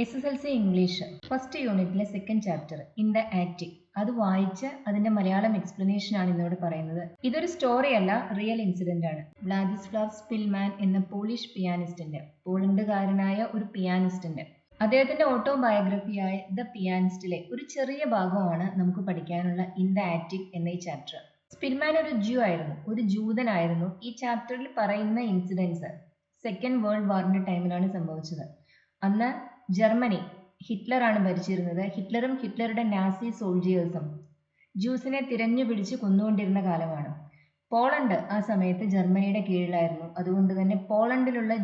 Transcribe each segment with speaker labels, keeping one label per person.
Speaker 1: SSLC English first യൂണിറ്റിലെ second chapter in the attic അത് വായിച്ച് അതിന്റെ മലയാളം എക്സ്പ്ലനേഷൻ ആണ് ഇന്നോട് പറയുന്നത്. ഇതൊരു സ്റ്റോറി അല്ല, റിയൽ ഇൻസിഡന്റ് ആണ്. വ്ളാദിസ്ലാവ് സ്പിൽമാൻ എന്ന പോളിഷ് പിയാനിസ്റ്റിന്റെ, പോളണ്ടുകാരനായ ഒരു പിയാനിസ്റ്റിന്റെ, അദ്ദേഹത്തിന്റെ ഓട്ടോബയോഗ്രഫിയായ ദ പിയാനിസ്റ്റിലെ ഒരു ചെറിയ ഭാഗമാണ് നമുക്ക് പഠിക്കാനുള്ള ഇൻ ദ ആറ്റിക് എന്ന ഈ ചാപ്റ്റർ. സ്പിൽമാൻ ഒരു ജ്യൂ ആയിരുന്നു, ഒരു ജൂതനായിരുന്നു. ഈ ചാപ്റ്ററിൽ പറയുന്ന ഇൻസിഡൻസ് സെക്കൻഡ് വേൾഡ് വാറിന്റെ ടൈമിലാണ് സംഭവിച്ചത്. അന്ന് ജർമ്മനി ഹിറ്റ്ലറാണ് ഭരിച്ചിരുന്നത്. ഹിറ്റ്ലറും ഹിറ്റ്ലറുടെ നാസി സോൾജിയേഴ്സും ജ്യൂസിനെ തിരഞ്ഞു പിടിച്ച് കൊന്നുകൊണ്ടിരുന്ന കാലമാണ്. പോളണ്ട് ആ സമയത്ത് ജർമ്മനിയുടെ കീഴിലായിരുന്നു. അതുകൊണ്ട് തന്നെ പോളണ്ടിലുള്ള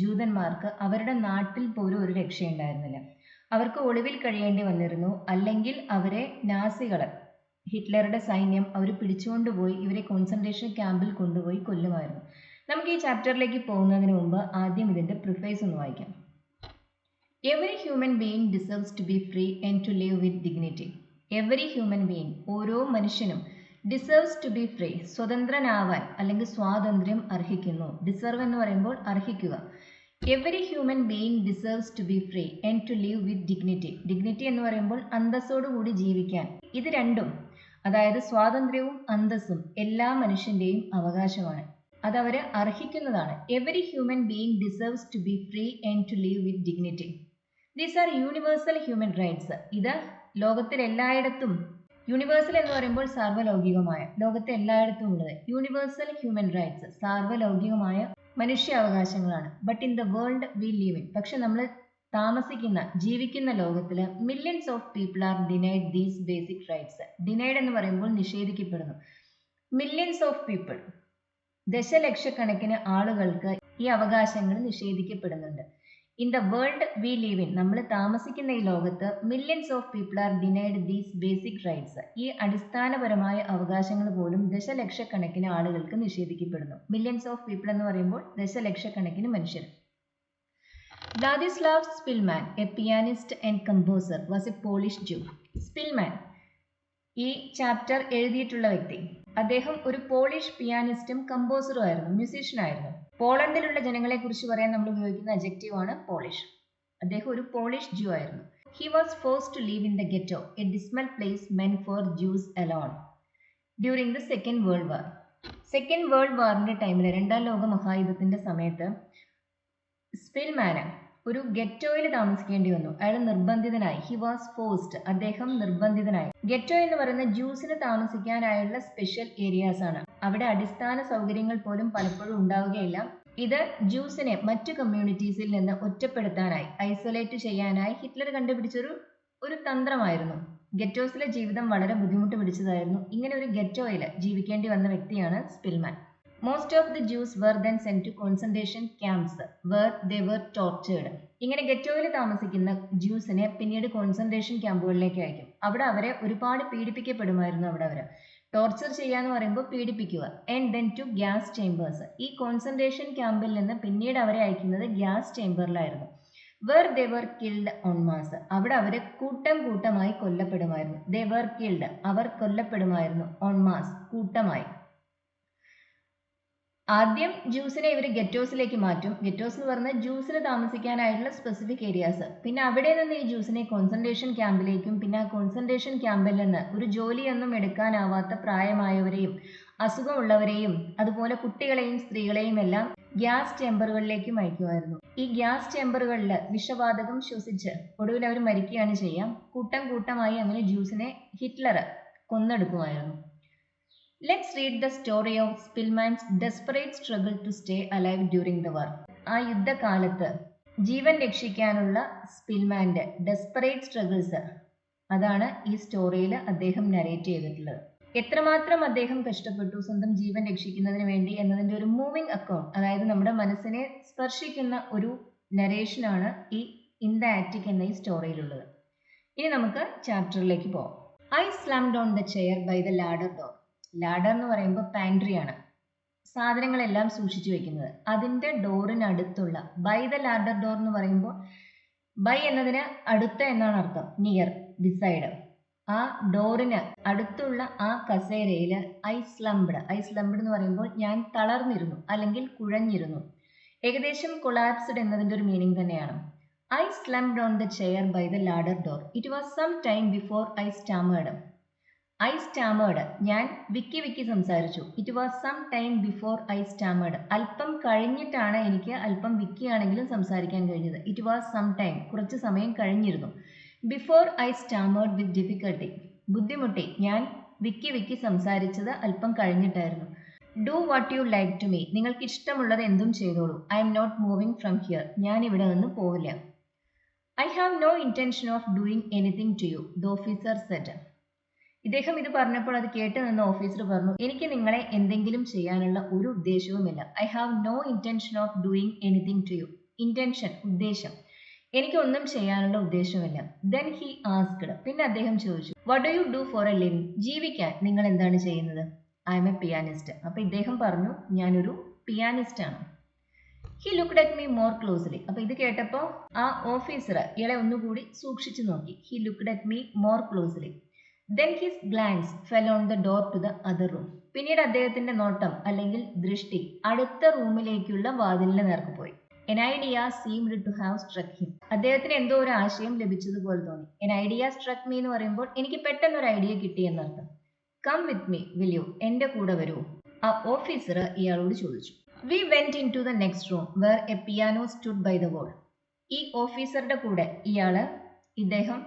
Speaker 1: ജൂതന്മാർക്ക് അവരുടെ നാട്ടിൽ പോലും ഒരു രക്ഷയുണ്ടായിരുന്നില്ല. അവർക്ക് ഒളിവിൽ കഴിയേണ്ടി വന്നിരുന്നു. അല്ലെങ്കിൽ അവരെ നാസികൾ, ഹിറ്റ്ലറുടെ സൈന്യം, അവർ പിടിച്ചുകൊണ്ടുപോയി ഇവരെ കോൺസെൻട്രേഷൻ ക്യാമ്പിൽ കൊണ്ടുപോയി കൊല്ലുമായിരുന്നു. നമുക്ക് ഈ ചാപ്റ്ററിലേക്ക് പോകുന്നതിന് മുമ്പ് ആദ്യം ഇതിന്റെ പ്രിഫേസ് ഒന്ന് വായിക്കാം. Every human being deserves to be free and to live with dignity. Every human being, ഓരോ മനുഷ്യനും deserves to be free, സ്വതന്ത്രനാവാൻ അല്ലെങ്കിൽ സ്വാതന്ത്ര്യം അർഹിക്കുന്നു. ഡിസർവ് എന്ന് പറയുമ്പോൾ അർഹിക്കുക. Every human being deserves to be free and to live with dignity. Dignity എന്ന് പറയുമ്പോൾ അന്തസ്സോടുകൂടി ജീവിക്കാൻ. ഇത് രണ്ടും, അതായത് സ്വാതന്ത്ര്യവും അന്തസ്സും എല്ലാ മനുഷ്യന്റെയും അവകാശമാണ്. അതവര് അർഹിക്കുന്നതാണ്. Every human being deserves to be free and to live with dignity. These are universal human rights. ഇത് ലോകത്തിൽ എല്ലായിടത്തും, യൂണിവേഴ്സൽ എന്ന് പറയുമ്പോൾ സാർവലൗകികമായ, ലോകത്തെ എല്ലായിടത്തും ഉള്ളത് യൂണിവേഴ്സൽ ഹ്യൂമൻ റൈറ്റ്സ്, സാർവലൗകികമായ മനുഷ്യാവകാശങ്ങളാണ്. But in the world we live in, പക്ഷെ നമ്മൾ താമസിക്കുന്ന, ജീവിക്കുന്ന ലോകത്തിൽ millions of people are denied these basic rights. Denied എന്ന് പറയുമ്പോൾ നിഷേധിക്കപ്പെടുന്നു. മില്യൺസ് ഓഫ് പീപ്പിൾ, ദശലക്ഷക്കണക്കിന് ആളുകൾക്ക് ഈ അവകാശങ്ങൾ നിഷേധിക്കപ്പെടുന്നുണ്ട്. In the world we live in, നമ്മൾ താമസിക്കുന്ന ഈ ലോകത്ത് millions of people are denied these basic rights. ഈ അടിസ്ഥാനപരമായ അവകാശങ്ങൾ പോലും ദശലക്ഷക്കണക്കിന് ആളുകൾക്ക് നിഷേധിക്കപ്പെടുന്നു. മില്യൺസ് ഓഫ് പീപ്പിൾ എന്ന് പറയുമ്പോൾ ദശലക്ഷക്കണക്കിന് മനുഷ്യർ. Wladyslaw Szpilman, a pianist and composer, was a Polish Jew. Szpilman, ഈ ചാപ്റ്റർ എഴുതിയിട്ടുള്ള വ്യക്തി, അദ്ദേഹം ഒരു പോളിഷ് പിയാനിസ്റ്റും കമ്പോസറും ആയിരുന്നു, മ്യൂസീഷ്യൻ ആയിരുന്നു. പോളണ്ടിലുള്ള ജനങ്ങളെ കുറിച്ച് പറയാൻ നമ്മൾ ഉപയോഗിക്കുന്ന അഡ്ജക്റ്റീവ് ആണ് പോളിഷ്. അദ്ദേഹം ഒരു പോളിഷ് ജ്യൂ ആയിരുന്നു. He was forced to live in the ghetto, a dismal place meant for Jews alone, during the second world war. Second world വാറിന്റെ ടൈമിൽ, രണ്ടാം ലോക മഹായുദ്ധത്തിന്റെ സമയത്ത് സ്പിൽമാന് ഒരു ഗെറ്റോയിൽ താമസിക്കേണ്ടി വന്നു. അയാൾ നിർബന്ധിതനായി. ഹി വാസ് ഫോഴ്സ്ഡ്, അദ്ദേഹം നിർബന്ധിതനായി. ഗെറ്റോ എന്ന് പറയുന്ന ജ്യൂസിന് താമസിക്കാനായുള്ള സ്പെഷ്യൽ ഏരിയാസ് ആണ്. അവിടെ അടിസ്ഥാന സൗകര്യങ്ങൾ പോലും പലപ്പോഴും ഉണ്ടാവുകയില്ല. ഇത് ജ്യൂസിനെ മറ്റു കമ്മ്യൂണിറ്റീസിൽ നിന്ന് ഒറ്റപ്പെടുത്താനായി, ഐസൊലേറ്റ് ചെയ്യാനായി ഹിറ്റ്ലർ കണ്ടുപിടിച്ചൊരു തന്ത്രമായിരുന്നു. ഗെറ്റോസിലെ ജീവിതം വളരെ ബുദ്ധിമുട്ട് പിടിച്ചതായിരുന്നു. ഇങ്ങനെ ഒരു ഗെറ്റോയിൽ ജീവിക്കേണ്ടി വന്ന വ്യക്തിയാണ് Spillman. Most of the Jews were then sent to concentration camps where they were tortured. ഇങ്ങനെ ഗെറ്റോയിൽ താമസിക്കുന്ന ജ്യൂസിനെ പിന്നീട് കോൺസെൻട്രേഷൻ ക്യാമ്പുകളിലേക്ക് അയക്കും. അവിടെ അവരെ ഒരുപാട് പീഡിപ്പിക്കപ്പെടുമായിരുന്നു. അവിടെ അവരെ ടോർച്ചർ ചെയ്യാന്ന് പറയുമ്പോൾ പീഡിപ്പിക്കുക. And then to gas chambers. ഈ കോൺസെൻട്രേഷൻ ക്യാമ്പിൽ നിന്ന് പിന്നീട് അവരെ അയക്കുന്നത് ഗ്യാസ് ചേംബറിലായിരുന്നു. Where they were killed en masse. അവിടെ അവരെ കൂട്ടമായി കൊല്ലപ്പെടുമായിരുന്നു. ദേ വർ കിൽഡ്, അവർ കൊല്ലപ്പെടുമായിരുന്നു. ഓൺ മാസ്, കൂട്ടമായി. ആദ്യം ജ്യൂസിനെ ഇവർ ഗെറ്റോസിലേക്ക് മാറ്റും. ഗെറ്റോസ് എന്ന് പറഞ്ഞാൽ ജ്യൂസിന് താമസിക്കാനായിട്ടുള്ള സ്പെസിഫിക് ഏരിയാസ്. പിന്നെ അവിടെ നിന്ന് ഈ ജ്യൂസിനെ കോൺസെൻട്രേഷൻ ക്യാമ്പിലേക്കും, പിന്നെ ആ കോൺസെൻട്രേഷൻ ക്യാമ്പിൽ നിന്ന് ഒരു ജോലിയൊന്നും എടുക്കാനാവാത്ത പ്രായമായവരെയും അസുഖമുള്ളവരെയും അതുപോലെ കുട്ടികളെയും സ്ത്രീകളെയും എല്ലാം ഗ്യാസ് ചേംബറുകളിലേക്കും അയക്കുമായിരുന്നു. ഈ ഗ്യാസ് ചേംബറുകളിൽ വിഷവാതകം ശ്വസിച്ച് ഒടുവിൽ അവർ മരിക്കുകയാണ് ചെയ്യാം. കൂട്ടമായി അങ്ങനെ ജ്യൂസിനെ Hitler കൊന്നെടുക്കുമായിരുന്നു. Let's read the story of Spilman's desperate struggle to stay alive during the war. ആ യുദ്ധകാലത്ത് ജീവൻ രക്ഷിക്കാനുള്ള സ്പിൽമാന്റെ ഡെസ്പറേറ്റ് സ്ട്രഗിൾസ്, അതാണ് ഈ സ്റ്റോറിയിൽ അദ്ദേഹം നരേറ്റ് ചെയ്തിട്ടുള്ളത്. എത്രമാത്രം അദ്ദേഹം കഷ്ടപ്പെട്ടു സ്വന്തം ജീവൻ രക്ഷിക്കുന്നതിന് വേണ്ടി എന്നതിന്റെ ഒരു മൂവിങ് അക്കൗണ്ട്, അതായത് നമ്മുടെ മനസ്സിനെ സ്പർശിക്കുന്ന ഒരു നരേഷനാണ് ഈ ഇൻ ദ ആറ്റിക് എന്ന ഈ സ്റ്റോറിയിലുള്ളത്. ഇനി നമുക്ക് ചാപ്റ്ററിലേക്ക് പോവാം. I slammed on the chair by the ladder door. Ladder എന്ന് പറയുമ്പോൾ പാൻട്രിയാണ്, സാധനങ്ങളെല്ലാം സൂക്ഷിച്ചു വെക്കുന്നത്. അതിന്റെ ഡോറിനടുത്തുള്ള, ബൈ ദ ലാഡർ ഡോർ എന്ന് പറയുമ്പോൾ ബൈ എന്നതിന് അടുത്ത എന്നാണ് അർത്ഥം, നിയർ, ബിസൈഡ്. ആ ഡോറിന് അടുത്തുള്ള ആ കസേരയിൽ ഐ സ്ലംബ്ഡ് എന്ന് പറയുമ്പോൾ ഞാൻ തളർന്നിരുന്നു അല്ലെങ്കിൽ കുഴഞ്ഞിരുന്നു. ഏകദേശം കൊളാപ്സ്ഡ് എന്നതിന്റെ ഒരു മീനിങ് തന്നെയാണ്. I slumped on the chair by the larder door. It was some time before I stammered. I stammered. ഞാൻ വിക്കി സംസാരിച്ചു. It was some time before I stammered. അല്പം കഴിഞ്ഞിട്ടാണ് എനിക്ക് അല്പം വിക്കിയാണെങ്കിലും സംസാരിക്കാൻ കഴിഞ്ഞത്. It was some time. കുറച്ച് സമയം കഴിഞ്ഞിരുന്നു. Before I stammered with difficulty. ബുദ്ധിമുട്ടി. ഞാൻ വിക്കി സംസാരിച്ചത് അല്പം കഴിഞ്ഞിട്ടായിരുന്നു. Do what you like to me. നിങ്ങൾക്ക് ഇഷ്ടമുള്ളത് എന്തും ചെയ്തോളൂ. I am not moving from here. ഞാൻ ഇവിടെ നിന്ന് പോവില്ല. I have no intention of doing anything to you, the officer said. ഇദ്ദേഹം ഇത് പറഞ്ഞപ്പോൾ അത് കേട്ട് നിന്ന് ഓഫീസർ പറഞ്ഞു, എനിക്ക് നിങ്ങളെ എന്തെങ്കിലും ചെയ്യാനുള്ള ഒരു ഉദ്ദേശവുമില്ല. I have no intention of doing anything to you. Intention, ഉദ്ദേശം. എനിക്കൊന്നും ചെയ്യാനുള്ള ഉദ്ദേശമില്ല. Then he asked. പിന്നെ അദ്ദേഹം ചോദിച്ചു, what do you do for a living. ജീവിക്കാൻ നിങ്ങൾ എന്താണ് ചെയ്യുന്നത്? I am a pianist. അപ്പോൾ ഇദ്ദേഹം പറഞ്ഞു, ഞാനൊരു പിയാനിസ്റ്റ് ആണ്. He looked at me more closely. അപ്പോൾ ഇത് കേട്ടപ്പോൾ ആ ഓഫീസർ ഇയാളെ ഒന്നുകൂടി സൂക്ഷിച്ചു നോക്കി. He looked at me more closely. Then his glance fell on the door to the other room. പിന്നീട് അദ്ദേഹത്തിന്റെ നോട്ടം അല്ലെങ്കിൽ ദൃഷ്ടി അടുത്ത റൂമിലേക്കുള്ള വാതിലിന് നേർക്ക് പോയി. An idea seemed to have struck him. അദ്ദേഹത്തിന് എന്തോ ഒരു ആശയം ലഭിച്ചതുപോലെ തോന്നി. An idea struck me എന്ന് പറയുമ്പോൾ എനിക്ക് പെട്ടെന്ന് ഒരു ഐഡിയ കിട്ടി എന്നർത്ഥം. Come with me, will you? എൻ്റെ കൂടെ വരൂ. ആ ഓഫീസർ ഇയാളോട് ചോദിച്ചു. We went into the next room where a piano stood by the wall. ഈ ഓഫീസറുടെ കൂടെ ഇദ്ദേഹം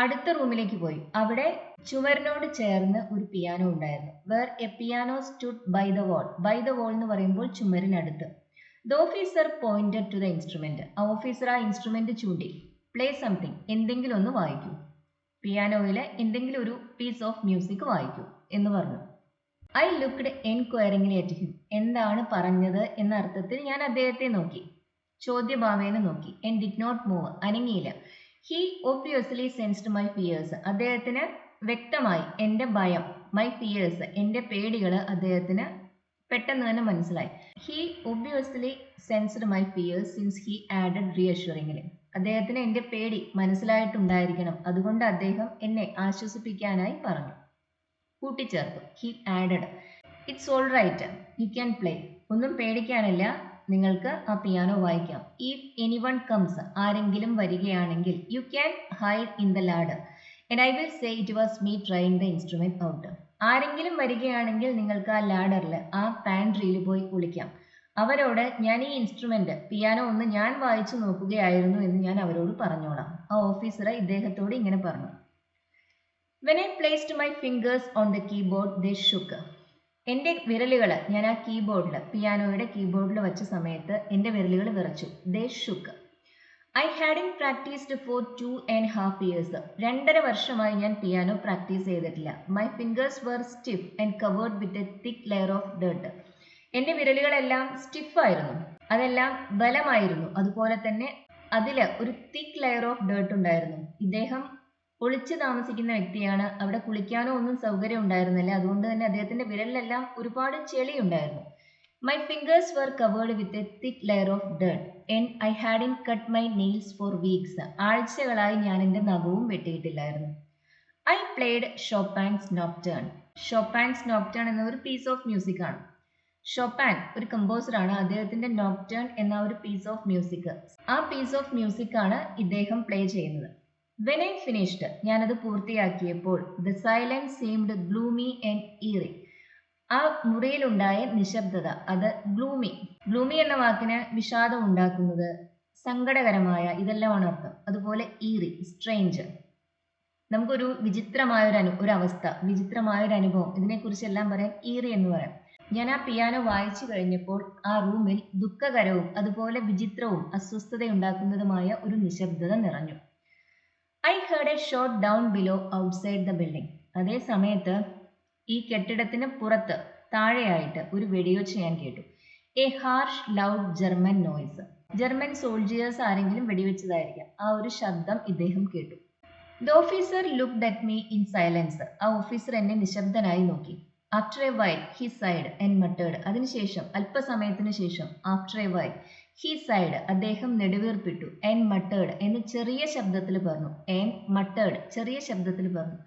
Speaker 1: അടുത്ത റൂമിലേക്ക് പോയി. അവിടെ ചുവരിനോട് ചേർന്ന് ഒരു പിയാനോ ഉണ്ടായിരുന്നു. Where a piano stood by the wall. By the wall എന്ന് പറയുമ്പോൾ ചുമരിനടുത്ത്. The officer pointed to the instrument. ആ ഓഫീസർ ആ ഇൻസ്ട്രുമെന്റ് ചൂണ്ടി. Play something. എന്തെങ്കിലും ഒന്ന് വായിക്കൂ. പിയാനോയിലെ എന്തെങ്കിലും ഒരു പീസ് ഓഫ് മ്യൂസിക് വായിക്കൂ എന്ന് പറഞ്ഞു. I looked enquiringly at him. എന്താണ് പറഞ്ഞത് എന്ന അർത്ഥത്തിൽ ഞാൻ അദ്ദേഹത്തെ നോക്കി. ചോദ്യഭാവേന നോക്കി. And did not move. അനങ്ങിയില്ല. He obviously sensed my fears. അദ്ദേഹത്തിന് വ്യക്തമായി എൻ്റെ ഭയം, my fears, എൻ്റെ പേടികൾ അദ്ദേഹത്തിന് പെട്ടെന്ന് തന്നെ മനസ്സിലായി. He obviously sensed my fears since he added reassuringly. അദ്ദേഹത്തിന് എൻ്റെ പേടി മനസ്സിലായിട്ടുണ്ടായിരിക്കണം. അതുകൊണ്ട് അദ്ദേഹം എന്നെ ആശ്വസിപ്പിക്കാനായി പറഞ്ഞു. കൂട്ടിച്ചേർത്തു. He added, it's all right, you can play. ഒന്നും പേടിക്കാനില്ല, നിങ്ങൾക്ക് ആ പിയാനോ വായിക്കാം. If anyone comes, ആരെങ്കിലും വരികയാണെങ്കിൽ, you can hide in the ladder and I will say it was me trying the instrument out. ആരെങ്കിലും വരികയാണെങ്കിൽ നിങ്ങൾക്ക് ആ ലാഡറിൽ, ആ പാൻട്രിയിൽ പോയി ഒളിക്കാം. അവരോട് ഞാൻ ഈ ഇൻസ്ട്രുമെന്റ് പിയാനോ ഒന്ന് ഞാൻ വായിച്ചു നോക്കുകയായിരുന്നു എന്ന് ഞാൻ അവരോട് പറഞ്ഞോളാം. ആ ഓഫീസർ ഇദ്ദേഹത്തോട് ഇങ്ങനെ പറഞ്ഞു. When I placed my fingers on the keyboard, they shook. എൻ്റെ വിരലുകൾ ഞാൻ ആ കീബോർഡിൽ, പിയാനോയുടെ കീബോർഡിൽ വെച്ച സമയത്ത് എൻ്റെ വിരലുകൾ വിറച്ചു. They shook. I hadn't practiced for 2.5 years. 2.5 വർഷമായി ഞാൻ പിയാനോ പ്രാക്ടീസ് ചെയ്തിട്ടില്ല. My fingers were stiff and covered with a thick layer of dirt. എൻ്റെ വിരലുകളെല്ലാം സ്റ്റിഫായിരുന്നു, അതെല്ലാം ബലമായിരുന്നു. അതുപോലെ തന്നെ അതിൽ ഒരു തിക്ക് ലെയർ ഓഫ് ഡേർട്ട് ഉണ്ടായിരുന്നു. ഇദ്ദേഹം ഒളിച്ചു താമസിക്കുന്ന വ്യക്തിയാണ്. അവിടെ കുളിക്കാനോ ഒന്നും സൗകര്യം ഉണ്ടായിരുന്നില്ല. അതുകൊണ്ട് തന്നെ അദ്ദേഹത്തിന്റെ വിരലിലെല്ലാം ഒരുപാട് ചെളി ഉണ്ടായിരുന്നു. My fingers were covered with a thick layer of dirt and I hadn't cut my nails for weeks. ആഴ്ചകളായി ഞാൻ എൻ്റെ നഖവും വെട്ടിയിട്ടില്ലായിരുന്നു. I played Chopin's Nocturne. Chopin's Nocturne എന്ന ഒരു പീസ് ഓഫ് മ്യൂസിക് ആണ്. ഷോപ്പാൻ ഒരു കമ്പോസറാണ്. അദ്ദേഹത്തിന്റെ നോക്ടേൺ എന്ന ഒരു പീസ് ഓഫ് മ്യൂസിക്, ആ പീസ് ഓഫ് മ്യൂസിക് ആണ് ഇദ്ദേഹം പ്ലേ ചെയ്യുന്നത്. When I finished, ഞാനത് പൂർത്തിയാക്കിയപ്പോൾ, the silence seemed gloomy and eerie. ആ മുറിയിലുണ്ടായ നിശബ്ദത അത് ഗ്ലൂമി എന്ന വാക്കിന് വിഷാദം ഉണ്ടാക്കുന്നത്, സങ്കടകരമായ, ഇതെല്ലാമാണ് അർത്ഥം. അതുപോലെ ഈറി, സ്ട്രേഞ്ച്, നമുക്കൊരു വിചിത്രമായൊരു അവസ്ഥ, വിചിത്രമായൊരു അനുഭവം, ഇതിനെക്കുറിച്ചെല്ലാം പറയാൻ ഈറി എന്ന് പറയാം. ഞാൻ ആ പിയാനോ വായിച്ചു കഴിഞ്ഞപ്പോൾ ആ റൂമിൽ ദുഃഖകരവും അതുപോലെ വിചിത്രവും അസ്വസ്ഥതയുണ്ടാക്കുന്നതുമായ ഒരു നിശബ്ദത നിറഞ്ഞു. I heard a shot down below outside the building. അതേ സമയത്ത് ഈ കെട്ടിടത്തിന് പുറത്ത് താഴെയായിട്ട് ഒരു വെടിയൊച്ച ഞാൻ കേട്ടു. A harsh loud German noise. German soldiers ആരെങ്കിലും വെടിവെച്ചതായിരിക്കാം. ആ ഒരു ശബ്ദം ഇദ്ദേഹം കേട്ടു. The officer looked at me in silence. ആ ഓഫീസർ എന്നെ നിശബ്ദനായി നോക്കി. After a while he sighed and muttered. അതിനുശേഷം അല്പസമയത്തിന് ശേഷം after a while he sighed, അദ്ദേഹം നെടുവീർപ്പിട്ടു. and muttered എന്ന് ചെറിയ ശബ്ദത്തിൽ പറഞ്ഞു. and muttered ചെറിയ ശബ്ദത്തിൽ പറഞ്ഞു.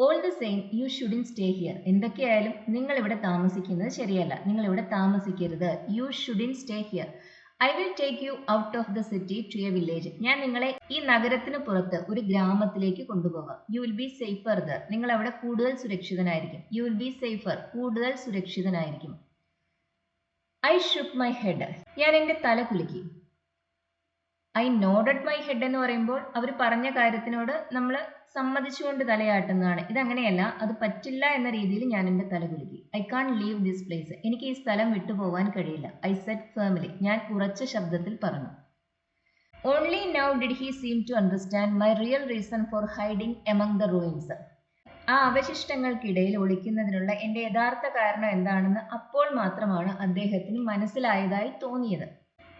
Speaker 1: all the same you shouldn't stay here. എന്തൊക്കെയായാലും നിങ്ങൾ ഇവിടെ താമസിക്കുന്നത് ശരിയല്ല, നിങ്ങൾ ഇവിടെ താമസിക്കരുത്. you shouldn't stay here. I will take you out of the city to a village. ഞാൻ നിങ്ങളെ ഈ നഗരത്തിന് പുറത്ത് ഒരു ഗ്രാമത്തിലേക്ക് കൊണ്ടുപോകാം. You will be safer there. നിങ്ങൾ അവിടെ കൂടുതൽ സുരക്ഷിതനായിരിക്കും. യു വിൽ ബി സേഫർ, കൂടുതൽ സുരക്ഷിതനായിരിക്കും. I shook my head. ഞാൻ എൻ്റെ തല കുലുക്കി. ഐ നോഡഡ് മൈ ഹെഡ് എന്ന് പറയുമ്പോൾ അവർ പറഞ്ഞ കാര്യത്തിനോട് നമ്മൾ സമ്മതിച്ചുകൊണ്ട് തലയാട്ടുന്നതാണ്. ഇതങ്ങനെയല്ല, അത് പറ്റില്ല എന്ന രീതിയിൽ ഞാൻ എൻ്റെ തല കുലുക്കി. I can't leave this place. എനിക്ക് ഈ സ്ഥലം വിട്ടുപോകാൻ കഴിയില്ല. I said firmly. ഞാൻ ഉറച്ച ശബ്ദത്തിൽ പറഞ്ഞു. Only now did he seem to understand my real reason for hiding among the ruins. ആ അവശിഷ്ടങ്ങൾക്കിടയിൽ ഒളിക്കുന്നതിനുള്ള എൻ്റെ യഥാർത്ഥ കാരണം എന്താണെന്ന് അപ്പോൾ മാത്രമാണ് അദ്ദേഹത്തിന് മനസ്സിലായതായി തോന്നിയത്.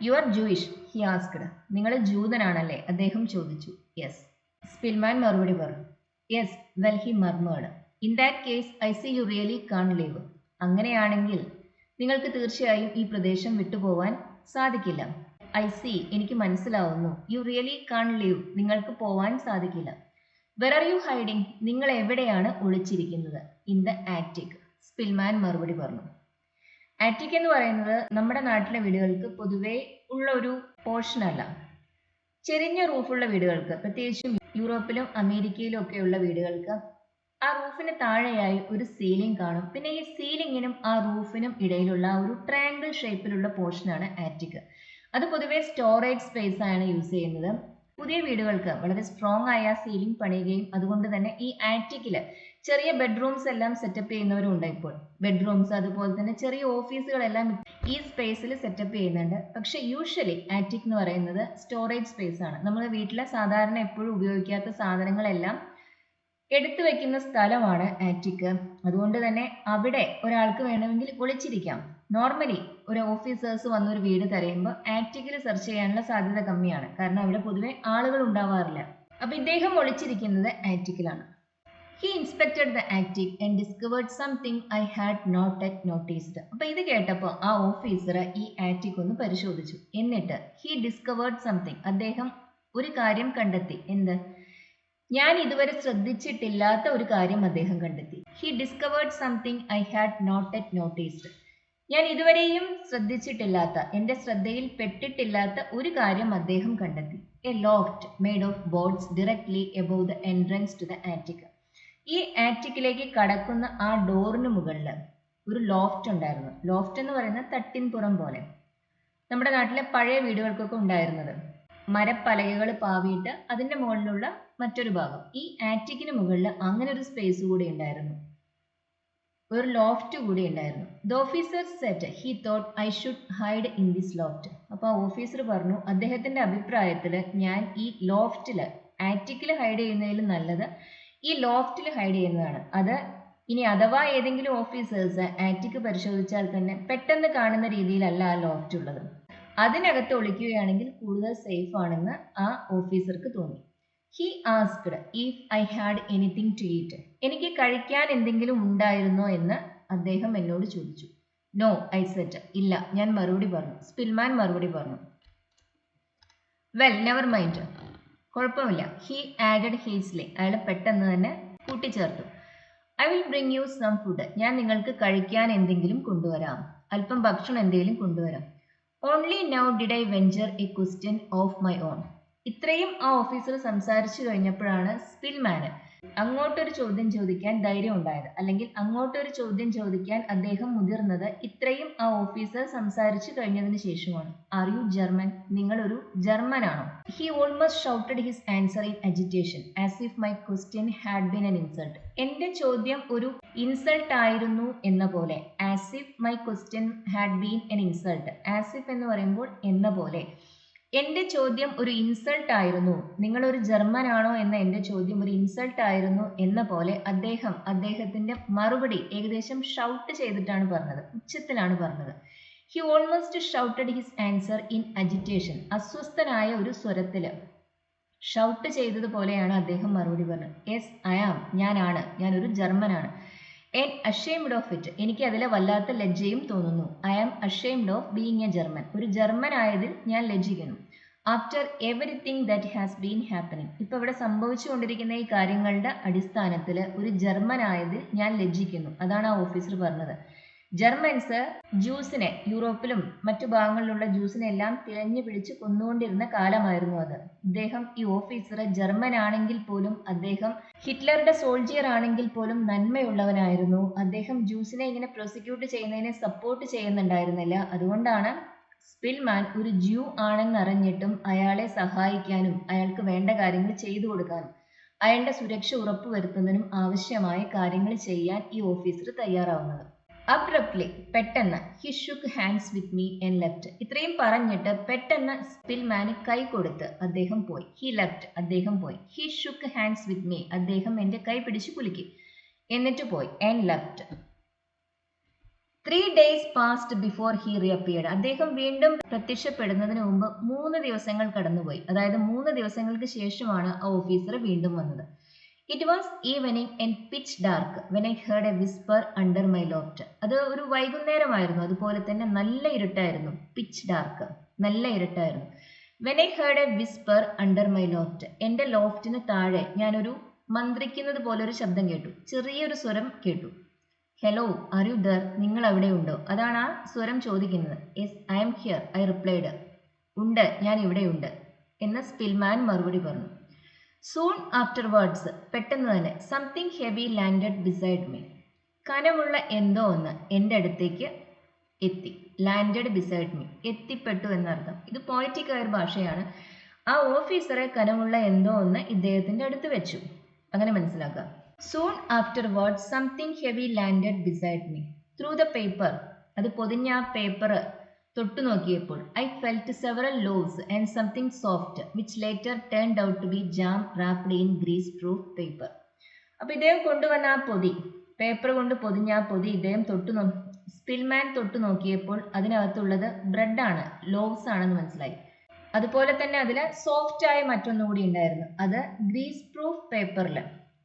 Speaker 1: You are Jewish, he asked. നിങ്ങൾ ജൂതനാണല്ലേ? അദ്ദേഹം ചോദിച്ചു. യെസ്. സ്പിൽമാൻ മറുപടി പറഞ്ഞു. Yes, well, he murmured. In that case I see you really can't leave. അങ്ങനെയാണെങ്കിൽ നിങ്ങൾക്ക് തീർച്ചയായും ഈ പ്രദേശം വിട്ടുപോകാൻ സാധിക്കില്ല. ഐ സി, എനിക്ക് മനസ്സിലാവുന്നു. യു റിയലി കാൺ ലീവ്, നിങ്ങൾക്ക് പോവാൻ സാധിക്കില്ല. Where are you hiding? നിങ്ങൾ എവിടെയാണ് ഒളിച്ചിരിക്കുന്നത്? In the attic. സ്പിൽമാൻ മറുപടി പറഞ്ഞു. ആറ്റിക് എന്ന് പറയുന്നത് നമ്മുടെ നാട്ടിലെ വീടുകൾക്ക് പൊതുവേ ഉള്ള ഒരു പോർഷൻ അല്ല. ചെരിഞ്ഞ റൂഫുള്ള വീടുകൾക്ക്, പ്രത്യേകിച്ചും യൂറോപ്പിലും അമേരിക്കയിലും ഒക്കെയുള്ള വീടുകൾക്ക് ആ റൂഫിന് താഴെയായി ഒരു സീലിംഗ് കാണും. പിന്നെ ഈ സീലിങ്ങിനും ആ റൂഫിനും ഇടയിലുള്ള ഒരു ട്രയാങ്കിൾ ഷേപ്പിലുള്ള പോർഷനാണ് ആറ്റിക്. അത് പൊതുവേ സ്റ്റോറേജ് സ്പേസ് ആണ് യൂസ് ചെയ്യുന്നത്. പുതിയ വീടുകൾക്ക് വളരെ സ്ട്രോങ് ആയ സീലിംഗ് പണിയുകയും അതുകൊണ്ട് തന്നെ ഈ ആറ്റിക്കിൽ ചെറിയ ബെഡ്റൂംസ് എല്ലാം സെറ്റപ്പ് ചെയ്യുന്നവരും ഉണ്ട് ഇപ്പോൾ. ബെഡ്റൂംസ്, അതുപോലെ തന്നെ ചെറിയ ഓഫീസുകളെല്ലാം ഈ സ്പേസിൽ സെറ്റപ്പ് ചെയ്യുന്നുണ്ട്. പക്ഷെ യൂഷ്വലി ആറ്റിക് എന്ന് പറയുന്നത് സ്റ്റോറേജ് സ്പേസ് ആണ്. നമ്മൾ വീട്ടിലെ സാധാരണ എപ്പോഴും ഉപയോഗിക്കാത്ത സാധനങ്ങളെല്ലാം എടുത്തു വെക്കുന്ന സ്ഥലമാണ് ആറ്റിക്. അതുകൊണ്ട് തന്നെ അവിടെ ഒരാൾക്ക് വേണമെങ്കിൽ ഒളിച്ചിരിക്കാം. നോർമലി ഒരു ഓഫീസേഴ്സ് വന്നൊരു വീട് തിരയുമ്പോൾ ആറ്റിക്കിൽ സെർച്ച് ചെയ്യാനുള്ള സാധ്യത കമ്മിയാണ്. കാരണം അവിടെ പൊതുവെ ആളുകൾ ഉണ്ടാവാറില്ല. അപ്പൊ ഇദ്ദേഹം ഒളിച്ചിരിക്കുന്നത് ആറ്റിക്കിലാണ്. He inspected the attic and discovered something I had not yet noticed. അപ്പൊ ഇത് കേട്ടപ്പോൾ ആ ഓഫീസർ ഈ ആറ്റിക് ഒന്ന് പരിശോധിച്ചു. എന്നിട്ട് he discovered something. അദ്ദേഹം ഒരു കാര്യം കണ്ടെത്തി. എന്ത്? ഞാൻ ഇതുവരെ ശ്രദ്ധിച്ചിട്ടില്ലാത്ത ഒരു കാര്യം അദ്ദേഹം കണ്ടെത്തി. He discovered something I had not yet noticed. ഞാൻ ഇതുവരെയും ശ്രദ്ധിച്ചിട്ടില്ലാത്ത, എൻ്റെ ശ്രദ്ധയിൽ പെട്ടിട്ടില്ലാത്ത ഒരു കാര്യം അദ്ദേഹം കണ്ടെത്തി. A loft made of boards directly above the entrance to the attic. ഈ ആറ്റിക്കിലേക്ക് കടക്കുന്ന ആ ഡോറിന് മുകളിൽ ഒരു ലോഫ്റ്റ് ഉണ്ടായിരുന്നു. ലോഫ്റ്റ് എന്ന് പറയുന്നത് തട്ടിൻപുറം പോലെ. നമ്മുടെ നാട്ടിലെ പഴയ വീടുകൾക്കൊക്കെ ഉണ്ടായിരുന്നത്. മരപ്പലകകൾ പാവിയിട്ട് അതിൻ്റെ മുകളിലുള്ള മറ്റൊരു ഭാഗം. ഈ ആറ്റിക്കിന് മുകളിൽ അങ്ങനെ ഒരു സ്പേസ് കൂടി ഉണ്ടായിരുന്നു. ഒരു ലോഫ്റ്റ് കൂടി ഉണ്ടായിരുന്നു. The officer set he thought I should hide in this loft. അപ്പോൾ ആ ഓഫീസർ പറഞ്ഞു, അദ്ദേഹത്തിൻ്റെ അഭിപ്രായത്തിൽ ഞാൻ ഈ ലോഫ്റ്റിൽ, ആറ്റിക്കിൽ ഹൈഡ് ചെയ്യുന്നതിലും നല്ലത് ഈ ലോഫ്റ്റിൽ ഹൈഡ് ചെയ്യുന്നതാണ്. അത് ഇനി അഥവാ ഏതെങ്കിലും ഓഫീസേഴ്സ് ആറ്റിക് പരിശോധിച്ചാൽ തന്നെ പെട്ടെന്ന് കാണുന്ന രീതിയിലല്ല ആ ലോഫ്റ്റ് ഉള്ളത്. അതിനകത്ത് ഒളിക്കുകയാണെങ്കിൽ കൂടുതൽ സേഫ് ആണെന്ന് ആ ഓഫീസർക്ക് തോന്നി. He asked if I had anything to eat. എനിക്ക് കഴിക്കാൻ എന്തെങ്കിലും ഉണ്ടായിരുന്നോ എന്ന് അദ്ദേഹം എന്നോട് ചോദിച്ചു. No, I said. ഇല്ല, ഞാൻ മറുപടി പറഞ്ഞു. സ്പിൽമാൻ മറുപടി പറഞ്ഞു. Well, never mind. കുഴപ്പമില്ല. He added hastily. അയാൾ പെട്ടെന്ന് തന്നെ കൂട്ടിച്ചേർത്തു. I will bring you some food. ഞാൻ നിങ്ങൾക്ക് കഴിക്കാൻ എന്തെങ്കിലും കൊണ്ടുവരാം. അല്പം ഭക്ഷണം എന്തെങ്കിലും കൊണ്ടുവരാം. Only now did I venture a question of my own. ഇത്രയും ആ ഓഫീസർ സംസാരിച്ചു കഴിഞ്ഞപ്പോഴാണ് സ്പിൽമാന് അങ്ങോട്ടൊരു ചോദ്യം ചോദിക്കാൻ ധൈര്യം ഉണ്ടായത്, അല്ലെങ്കിൽ അങ്ങോട്ടൊരു ചോദ്യം ചോദിക്കാൻ അദ്ദേഹം മുതിർന്നത് ഇത്രയും ആ ഓഫീസർ സംസാരിച്ചു കഴിഞ്ഞതിന് ശേഷമാണ്. Are you German? നിങ്ങളൊരു ജർമ്മനാണോ? He almost shouted his answer in agitation as if my question had been an insult. എന്റെ ചോദ്യം ഒരു ഇൻസൾട്ട് ആയിരുന്നു എന്ന പോലെ. As if my question had been an insult. As if എന്ന് പറയുമ്പോൾ എന്ന പോലെ. എൻ്റെ ചോദ്യം ഒരു ഇൻസൾട്ട് ആയിരുന്നു, നിങ്ങളൊരു ജർമ്മൻ ആണോ എന്ന എൻ്റെ ചോദ്യം ഒരു ഇൻസൾട്ട് ആയിരുന്നു എന്ന പോലെ അദ്ദേഹത്തിൻ്റെ മറുപടി ഏകദേശം ഷൗട്ട് ചെയ്തിട്ടാണ് പറഞ്ഞത്, ഉച്ചത്തിലാണ് പറഞ്ഞത്. He almost shouted his answer in agitation. അസ്വസ്ഥനായ ഒരു സ്വരത്തിൽ ഷൗട്ട് ചെയ്തതുപോലെയാണ് അദ്ദേഹം മറുപടി പറഞ്ഞത്. Yes I am. ഞാനൊരു ജർമ്മനാണ്. And ashamed of it. എനിക്ക് അതിലെ വല്ലാത്ത ലജ്ജയും തോന്നുന്നു. I am ashamed of being a German. ഒരു ജർമ്മൻ ആയതിൽ ഞാൻ ലജ്ജിക്കുന്നു. After everything that has been happening. ഇപ്പോൾ ഇവിടെ സംഭവിച്ചുകൊണ്ടിരിക്കുന്ന ഈ കാര്യങ്ങളുടെ അടിസ്ഥാനത്തിൽ ഒരു ജർമ്മൻ ആയതിൽ ഞാൻ ലജ്ജിക്കുന്നു. അതാണ് ആ ഓഫീസർ പറഞ്ഞത്. ജർമ്മൻസ് ജ്യൂസിനെ, യൂറോപ്പിലും മറ്റു ഭാഗങ്ങളിലുള്ള ജ്യൂസിനെ എല്ലാം തിരഞ്ഞു പിടിച്ച് കൊന്നുകൊണ്ടിരുന്ന കാലമായിരുന്നു അത്. ഈ ഓഫീസർ ജർമ്മൻ ആണെങ്കിൽ പോലും, അദ്ദേഹം ഹിറ്റ്ലറുടെ സോൾജിയർ ആണെങ്കിൽ പോലും നന്മയുള്ളവനായിരുന്നു. അദ്ദേഹം ജ്യൂസിനെ ഇങ്ങനെ പ്രോസിക്യൂട്ട് ചെയ്യുന്നതിനെ സപ്പോർട്ട് ചെയ്യുന്നുണ്ടായിരുന്നില്ല. അതുകൊണ്ടാണ് സ്പിൽമാൻ ഒരു ജ്യൂ ആണെന്നറിഞ്ഞിട്ടും അയാളെ സഹായിക്കാനും അയാൾക്ക് വേണ്ട കാര്യങ്ങൾ ചെയ്തു കൊടുക്കാനും അയാളുടെ സുരക്ഷ ഉറപ്പുവരുത്തുന്നതിനും ആവശ്യമായ കാര്യങ്ങൾ ചെയ്യാൻ ഈ ഓഫീസർ തയ്യാറാവുന്നത്. അബ്രപ്റ്റ്ലി, പെട്ടെന്ന്, he shook hands with me and left. ഇത്രയും പറഞ്ഞിട്ട് പെട്ടെന്ന് സ്പിൽമാന് കൈ കൊടുത്ത് അദ്ദേഹം പോയി. ഹി ലെഫ്റ്റ്, അദ്ദേഹം പോയി. He shook hands with me, അദ്ദേഹം എന്റെ കൈ പിടിച്ചു കുലുക്കി, എന്നിട്ട് പോയി. And left. 3 days passed before he reappeared. അദ്ദേഹം വീണ്ടും പ്രത്യക്ഷപ്പെടുന്നതിന് മുമ്പ് 3 ദിവസങ്ങൾ കടന്നുപോയി. അതായത് 3 ദിവസങ്ങൾക്ക് ശേഷമാണ് ആ ഓഫീസർ വീണ്ടും വന്നത്. It was evening and pitch dark when I heard a whisper under my loft. അത് ഒരു വൈകുന്നേരമായിരുന്നു, അതുപോലെ തന്നെ നല്ല ഇരുട്ടായിരുന്നു. പിച്ച് ഡാർക്ക്, നല്ല ഇരുട്ടായിരുന്നു. When I heard a whisper under my loft, എൻ്റെ ലോഫ്റ്റിന് താഴെ ഞാനൊരു മന്ത്രിക്കുന്നത് പോലെ ഒരു ശബ്ദം കേട്ടു, ചെറിയൊരു സ്വരം കേട്ടു. Hello, are you there? നിങ്ങൾ അവിടെ ഉണ്ടോ? അതാണ് ആ സ്വരം ചോദിക്കുന്നത്. Yes, I am here, I replied. ഉണ്ട്, ഞാൻ ഇവിടെയുണ്ട് എന്ന് സ്പിൽമാൻ മറുപടി പറഞ്ഞു. സൂൺ ആഫ്റ്റർവേർഡ്സ്, പെട്ടെന്ന് തന്നെ, something heavy landed beside me. കനമുള്ള എന്തോ ഒന്ന് എൻ്റെ അടുത്തേക്ക് എത്തി. ലാൻഡഡ് ബിസൈഡ് മീ, എത്തിപ്പെട്ടു എന്നർത്ഥം. ഇത് പോയറ്റിക് ആയ ഒരു ഭാഷയാണ്. ആ ഓഫീസറെ കനമുള്ള എന്തോ ഒന്ന് ഇദ്ദേഹത്തിൻ്റെ അടുത്ത് വെച്ചു, അങ്ങനെ മനസ്സിലാക്കുക. Soon afterwards, something heavy landed beside me. Through the paper, അത് പൊതിഞ്ഞ ആ പേപ്പർ തൊട്ടു നോക്കിയപ്പോൾ, I felt several loaves and something soft, which later turned out to be jam wrapped in grease-proof paper. അപ്പോൾ ഇദ്ദേഹം കൊണ്ടുവന്ന ആ പൊതി, പേപ്പർ കൊണ്ട് പൊതിഞ്ഞ ആ പൊതി ഇദ്ദേഹം സ്പിൽമാൻ തൊട്ടു നോക്കിയപ്പോൾ അതിനകത്തുള്ളത് ബ്രെഡാണ്, ലോവ്സ് ആണെന്ന് മനസ്സിലായി. അതുപോലെ തന്നെ അതിൽ സോഫ്റ്റായ മറ്റൊന്നുകൂടി ഉണ്ടായിരുന്നു. അത് ഗ്രീസ് പ്രൂഫ് പേപ്പറിൽ,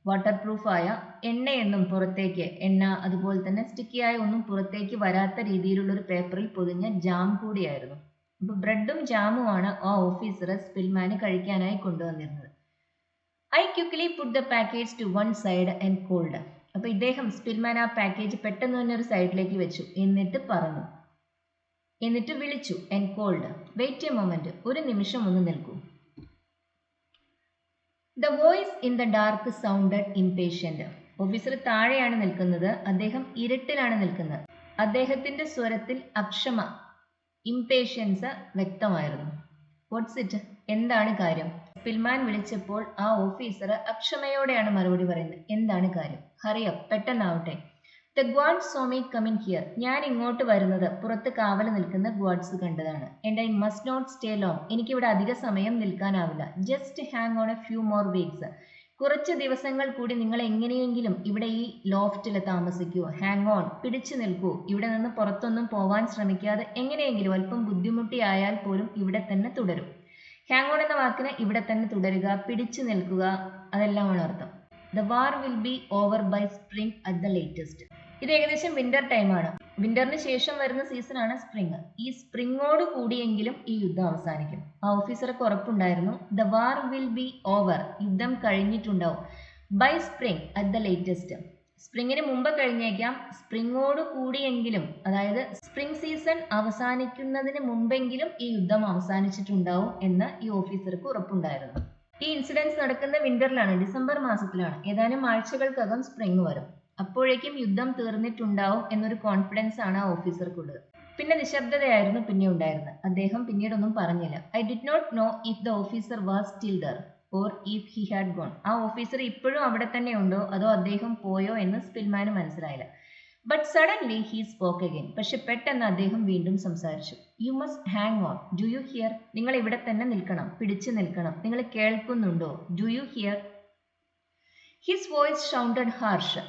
Speaker 1: വാട്ടർ പ്രൂഫായ, എണ്ണയൊന്നും പുറത്തേക്ക്, എണ്ണ അതുപോലെ തന്നെ സ്റ്റിക്കിയായ ഒന്നും പുറത്തേക്ക് വരാത്ത രീതിയിലുള്ള ഒരു പേപ്പറിൽ പൊതിഞ്ഞ ജാം കൂടിയായിരുന്നു. അപ്പോൾ ബ്രെഡും ജാമുമാണ് ആ ഓഫീസർ സ്പിൽമാന് കഴിക്കാനായി കൊണ്ടുവന്നിരുന്നത്. I quickly put the package to one side and called. അപ്പോൾ ഇദ്ദേഹം സ്പിൽമാൻ ആ പാക്കേജ് പെട്ടെന്ന് തന്നെ ഒരു സൈഡിലേക്ക് വെച്ചു, എന്നിട്ട് വിളിച്ചു. And called, wait a moment, ഒരു നിമിഷം ഒന്ന് നിൽക്കൂ. The voice in the dark sounded impatient. Officer താഴെയാണ് നിൽക്കുന്നത്, അദ്ദേഹം ഇരുട്ടിലാണ് നിൽക്കുന്നത്. അദ്ദേഹത്തിന്റെ സ്വരത്തിൽ അക്ഷമ, ഇംപേഷ്യൻസ് വ്യക്തമായിരുന്നു. What's it? എന്താണ് കാര്യം? സ്പിൽമാൻ വിളിച്ചപ്പോൾ ആ ഓഫീസർ അക്ഷമയോടെയാണ് മറുപടി പറയുന്നത്. എന്താണ് കാര്യം? ഹറി അപ്പ്, പെട്ടെന്നാവട്ടെ. The guards saw me coming here. ഞാൻ ഇങ്ങോട്ട് വരുന്നത് പുറത്ത് കാവൽ നിൽക്കുന്ന ഗുവാർഡ്സ് കണ്ടതാണ്. And I must not stay long. എനിക്കിവിടെ അധിക സമയം നിൽക്കാനാവില്ല. Just hang on a few more weeks. കുറച്ച് ദിവസങ്ങൾ കൂടി നിങ്ങൾ എങ്ങനെയെങ്കിലും ഇവിടെ ഈ ലോഫ്റ്റിൽ താമസിക്കൂ. ഹാങ് ഓൺ, പിടിച്ചു നിൽക്കൂ. ഇവിടെ നിന്ന് പുറത്തൊന്നും പോവാൻ ശ്രമിക്കാതെ എങ്ങനെയെങ്കിലും അല്പം ബുദ്ധിമുട്ടിയായാൽ പോലും ഇവിടെ തന്നെ തുടരും. ഹാങ് ഓൺ എന്ന വാക്കിന് ഇവിടെ തന്നെ തുടരുക, പിടിച്ചു നിൽക്കുക, അതെല്ലാമാണ് അർത്ഥം. The war will be over by spring at the latest. ഇത് ഏകദേശം വിന്റർ ടൈമാണ്. വിന്ററിന് ശേഷം വരുന്ന സീസണാണ് സ്പ്രിങ്. ഈ സ്പ്രിങ്ങോട് കൂടിയെങ്കിലും ഈ യുദ്ധം അവസാനിക്കും. ആ ഓഫീസർക്ക് ഉറപ്പുണ്ടായിരുന്നു. The war will be over, യുദ്ധം കഴിഞ്ഞിട്ടുണ്ടാവും. By spring at the latest, സ്പ്രിങ്ങിന് മുമ്പ് കഴിഞ്ഞേക്കാം, സ്പ്രിങ്ങോട് കൂടിയെങ്കിലും, അതായത് സ്പ്രിംഗ് സീസൺ അവസാനിക്കുന്നതിന് മുമ്പെങ്കിലും ഈ യുദ്ധം അവസാനിച്ചിട്ടുണ്ടാവും എന്ന് ഈ ഓഫീസർക്ക് ഉറപ്പുണ്ടായിരുന്നു. ഈ ഇൻസിഡൻസ് നടക്കുന്ന വിന്ററിലാണ്, ഡിസംബർ മാസത്തിലാണ്. ഏതാനും ആഴ്ചകൾക്കകം സ്പ്രിങ് വരും. അപ്പോഴേക്കും യുദ്ധം തീർന്നിട്ടുണ്ടാവും എന്നൊരു കോൺഫിഡൻസ് ആണ് ആ ഓഫീസർക്കുള്ളത്. പിന്നെ നിശബ്ദതയായിരുന്നു പിന്നെ ഉണ്ടായിരുന്നത്. അദ്ദേഹം പിന്നീടൊന്നും പറഞ്ഞില്ല. I did not know if the officer was still there or if he had gone. ആ ഓഫീസർ ഇപ്പോഴും അവിടെ തന്നെ ഉണ്ടോ അതോ അദ്ദേഹം പോയോ എന്ന് സ്പിൽമാന് മനസ്സിലായില്ല. But suddenly he spoke again. പക്ഷെ പെട്ടെന്ന് അദ്ദേഹം വീണ്ടും സംസാരിച്ചു. You must hang on. Do you hear? നിങ്ങൾ ഇവിടെ തന്നെ നിൽക്കണം, പിടിച്ചു നിൽക്കണം. നിങ്ങൾ കേൾക്കുന്നുണ്ടോ? Do you hear? His voice sounded harsh,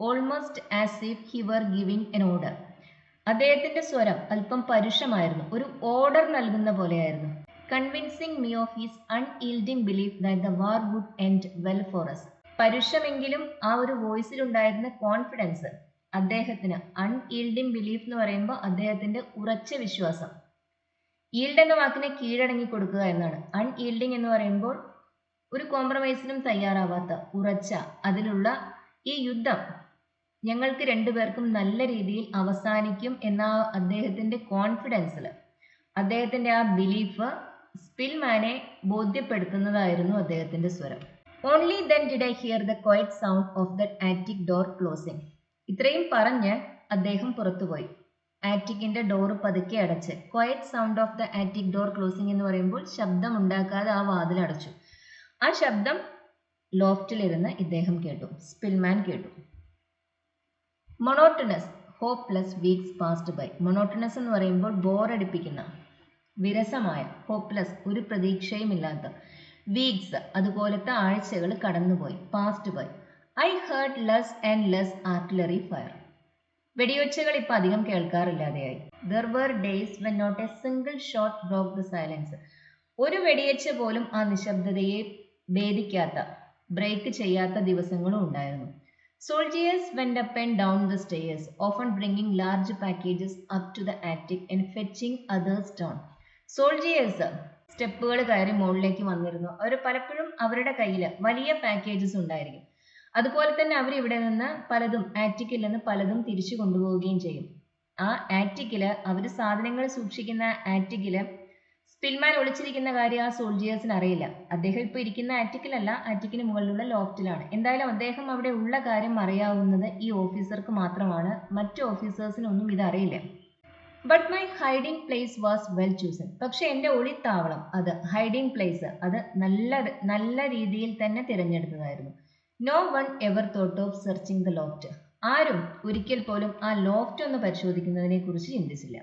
Speaker 1: almost as if he were giving an order. അദ്ദേഹത്തിന്റെ സ്വരം അല്പം പരുഷമായിരുന്നു, ഒരു ഓർഡർ നൽകുന്ന പോലെയായിരുന്നു. Convincing me of his unyielding belief that the war would end well for us. പരുഷമെങ്കിലും ആ ഒരു വോയിസിലുണ്ടായിരുന്ന കോൺഫിഡൻസ്, അദ്ദേഹത്തിന് അൺഈൽഡിംഗ് ബിലീഫ് എന്ന് പറയുമ്പോൾ അദ്ദേഹത്തിന്റെ ഉറച്ച വിശ്വാസം. ഈൽഡ് എന്ന വാക്കിനെ കീഴടങ്ങി കൊടുക്കുക എന്നാണ്. അൺഈൽഡിംഗ് എന്ന് പറയുമ്പോൾ ഒരു കോംപ്രമൈസിനും തയ്യാറാവാത്ത, ഉറച്ച, അതിലുള്ള ഈ യുദ്ധം ഞങ്ങൾക്ക് രണ്ടുപേർക്കും നല്ല രീതിയിൽ അവസാനിക്കും എന്ന അദ്ദേഹത്തിന്റെ കോൺഫിഡൻസിൽ, അദ്ദേഹത്തിന്റെ ആ ബിലീഫ് സ്പിൽമാനെ ബോധ്യപ്പെടുത്തുന്നതായിരുന്നു അദ്ദേഹത്തിന്റെ സ്വരം. Only then did I here the quiet sound of the attic door closing. ഇത്രയും പറഞ്ഞ് അദ്ദേഹം പുറത്തുപോയി. ആറ്റിക്കിന്റെ ഡോർ പതുക്കെ അടച്ച്. Quiet sound of the attic door closing എന്ന് പറയുമ്പോൾ ശബ്ദം ഉണ്ടാക്കാതെ ആ വാതിൽ അടച്ചു. ആ ശബ്ദം ലോഫ്റ്റിലിരുന്ന് ഇദ്ദേഹം കേട്ടു, സ്പിൽമാൻ കേട്ടു. Monotonous hopeless weeks passed by. Monotonous എന്ന് പറയുമ്പോൾ ബോറടിപ്പിക്കുന്ന, വിരസമായ, ഹോപ്പ്ലെസ് ഒരു പ്രതീക്ഷയുമില്ലാത്ത, വീക്സ് അതുപോലത്തെ ആഴ്ചകൾ കടന്നുപോയി. Passed by. I heard less and less artillery fire. വെടിയൊച്ചകൾ ഇപ്പം അധികം കേൾക്കാറില്ലാതെയായി. There were days when not a single shot broke the silence. ഒരു വെടിയച്ച പോലും ആ നിശബ്ദതയെ ഭേദിക്കാത്ത, ബ്രേക്ക് ചെയ്യാത്ത ദിവസങ്ങളും ഉണ്ടായിരുന്നു. Soldiers went up and down the stairs, often bringing large packages up to the attic and fetching others down. Soldiers സ്റ്റെപ്പുകൾ കയറി മുകളിലേക്ക് വന്നിരുന്നു. അവർ പലപ്പോഴും അവരുടെ കയ്യിൽ വലിയ പാക്കേജസ് ഉണ്ടായിരിക്കും. അതുപോലെ തന്നെ അവർ ഇവിടെ നിന്ന് പലതും, ആറ്റിക്കിൽ നിന്ന് പലതും തിരിച്ചു കൊണ്ടുപോവുകയും ചെയ്യും. ആ ആറ്റിക്കിൽ അവർ സാധനങ്ങൾ സൂക്ഷിക്കുന്ന ആറ്റിക്കിൽ സ്പിൽമാൻ ഒളിച്ചിരിക്കുന്ന കാര്യം ആ സോൾജിയേഴ്സിന് അറിയില്ല. അദ്ദേഹം ഇപ്പോൾ ഇരിക്കുന്ന ആറ്റിക്കിലല്ല, ആറ്റിക്കിന് മുകളിലുള്ള ലോഫ്റ്റിലാണ്. എന്തായാലും അദ്ദേഹം അവിടെ ഉള്ള കാര്യം അറിയാവുന്നത് ഈ ഓഫീസർക്ക് മാത്രമാണ്. മറ്റു ഓഫീസേഴ്സിനൊന്നും ഇതറിയില്ല. But my hiding place was well chosen. പക്ഷെ എൻ്റെ ഒളിത്താവളം, അത് ഹൈഡിങ് പ്ലേസ്, അത് നല്ല രീതിയിൽ തന്നെ തിരഞ്ഞെടുത്തതായിരുന്നു. No one ever thought of searching the loft. ആരും ഒരിക്കൽ പോലും ആ ലോഫ്റ്റ് ഒന്ന് പരിശോധിക്കുന്നതിനെ കുറിച്ച് ചിന്തിച്ചില്ല.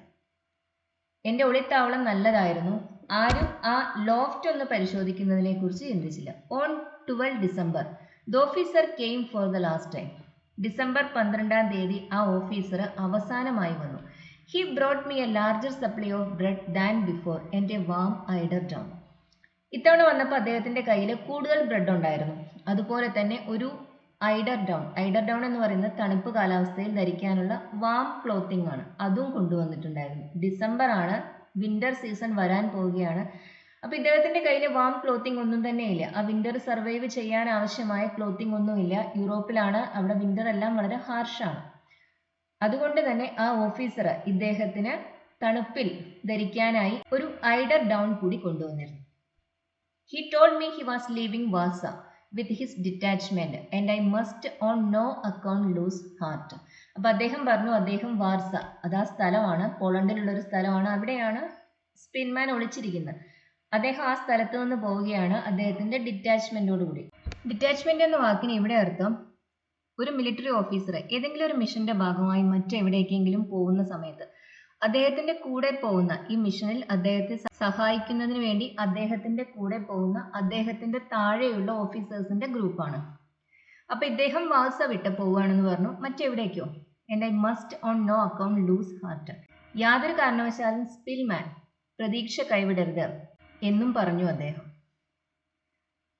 Speaker 1: എൻ്റെ ഒളിത്താവളം നല്ലതായിരുന്നു, ആരും ആ ലോഫ്റ്റ് ഒന്ന് പരിശോധിക്കുന്നതിനെ കുറിച്ച് ചിന്തിച്ചില്ല. On 12 December the officer came for the last time. December 12-ാം തീയതി ആ ഓഫീസർ അവസാനമായി വന്നു. He brought me a larger supply of bread than before and a warm eiderdown. ഇത്തവണ വന്നപ്പോൾ അദ്ദേഹത്തിൻ്റെ കയ്യിൽ കൂടുതൽ ബ്രെഡ് ഉണ്ടായിരുന്നു. അതുപോലെ തന്നെ ഒരു ഐഡർ ഡൗൺ. ഐഡർ ഡൗൺ എന്ന് പറയുന്നത് തണുപ്പ് കാലാവസ്ഥയിൽ ധരിക്കാനുള്ള വാം ക്ലോത്തിങ് ആണ്. അതും കൊണ്ടുവന്നിട്ടുണ്ടായിരുന്നു. ഡിസംബർ ആണ്, വിന്റർ സീസൺ വരാൻ പോവുകയാണ്. അപ്പോൾ ഇദ്ദേഹത്തിൻ്റെ കയ്യിൽ വാം ക്ലോത്തിങ് ഒന്നും തന്നെ ഇല്ല. ആ വിന്റർ സർവൈവ് ചെയ്യാൻ ആവശ്യമായ ക്ലോത്തിങ് ഒന്നുമില്ല. യൂറോപ്പിലാണ്, അവിടെ വിന്റർ എല്ലാം വളരെ ഹാർഷാണ്. അതുകൊണ്ട് തന്നെ ആ ഓഫീസർ ഇദ്ദേഹത്തിന് തണുപ്പിൽ ധരിക്കാനായി ഒരു ഐഡർ ഡൗൺ കൂടി കൊണ്ടുവന്നിരുന്നു. He told me he was leaving Warsaw with his detachment and I must on no account lose heart. അപ്പോൾ അദ്ദേഹം പറഞ്ഞു, അദ്ദേഹം വാർസ, അത് ആ സ്ഥലമാണ്, പോളണ്ടിലുള്ള ഒരു സ്ഥലമാണ്, അവിടെയാണ് സ്പിൽമാൻ ഒളിച്ചിരിക്കുന്നത്. അദ്ദേഹം ആ സ്ഥലത്ത് നിന്ന് പോവുകയാണ് അദ്ദേഹത്തിൻ്റെ ഡിറ്റാച്ച്മെൻറ്റോടുകൂടി. ഡിറ്റാച്ച്മെൻ്റ് എന്ന വാക്കിന് ഇവിടെ അർത്ഥം ഒരു മിലിറ്ററി ഓഫീസർ ഏതെങ്കിലും ഒരു മിഷന്റെ ഭാഗമായി മറ്റെവിടേക്കെങ്കിലും പോകുന്ന സമയത്ത് അദ്ദേഹത്തിന്റെ കൂടെ പോകുന്ന, ഈ മിഷനിൽ അദ്ദേഹത്തെ സഹായിക്കുന്നതിന് വേണ്ടി അദ്ദേഹത്തിന്റെ കൂടെ പോകുന്ന അദ്ദേഹത്തിന്റെ താഴെയുള്ള ഓഫീസേഴ്സിന്റെ ഗ്രൂപ്പാണ്. അപ്പൊ ഇദ്ദേഹം വാസ വിട്ട് പോവുകയാണെന്ന് പറഞ്ഞു. മറ്റെവിടേക്കോ? And I must on no account lose heart. യാതൊരു കാരണവശാലും സ്പിൽമാൻ പ്രതീക്ഷ കൈവിടരുത് എന്നും പറഞ്ഞു അദ്ദേഹം.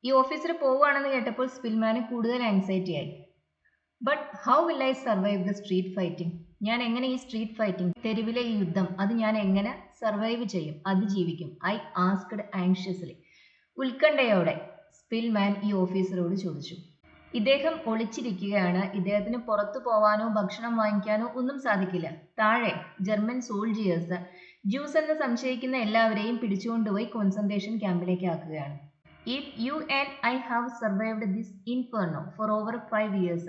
Speaker 1: ഈ ഓഫീസർ പോവുകയാണെന്ന് കേട്ടപ്പോൾ സ്പിൽമാന് കൂടുതൽ ആൻസൈറ്റി ആയി. But how will I survive the street fighting? ഞാൻ എങ്ങനെ ഈ സ്ട്രീറ്റ് ഫൈറ്റിംഗ്, തെരുവിലെ ഈ യുദ്ധം, അത് ഞാൻ എങ്ങനെ സർവൈവ് ചെയ്യും, അതിജീവിക്കും? I asked anxiously. ഉത്കണ്ഠയോടെ സ്പിൽമാൻ ഈ ഓഫീസറോട് ചോദിച്ചു. ഇദ്ദേഹം ഒളിച്ചിരിക്കുകയാണ്. ഇദ്ദേഹത്തിന് പുറത്തു പോവാനോ ഭക്ഷണം വാങ്ങിക്കാനോ ഒന്നും സാധിക്കില്ല. താഴെ ജർമ്മൻ സോൾജിയേഴ്സ് ജ്യൂസ് എന്ന് സംശയിക്കുന്ന എല്ലാവരെയും പിടിച്ചുകൊണ്ടുപോയി കോൺസെൻട്രേഷൻ ക്യാമ്പിലേക്ക് ആക്കുകയാണ്. If you and I have survived this inferno for over 5 years,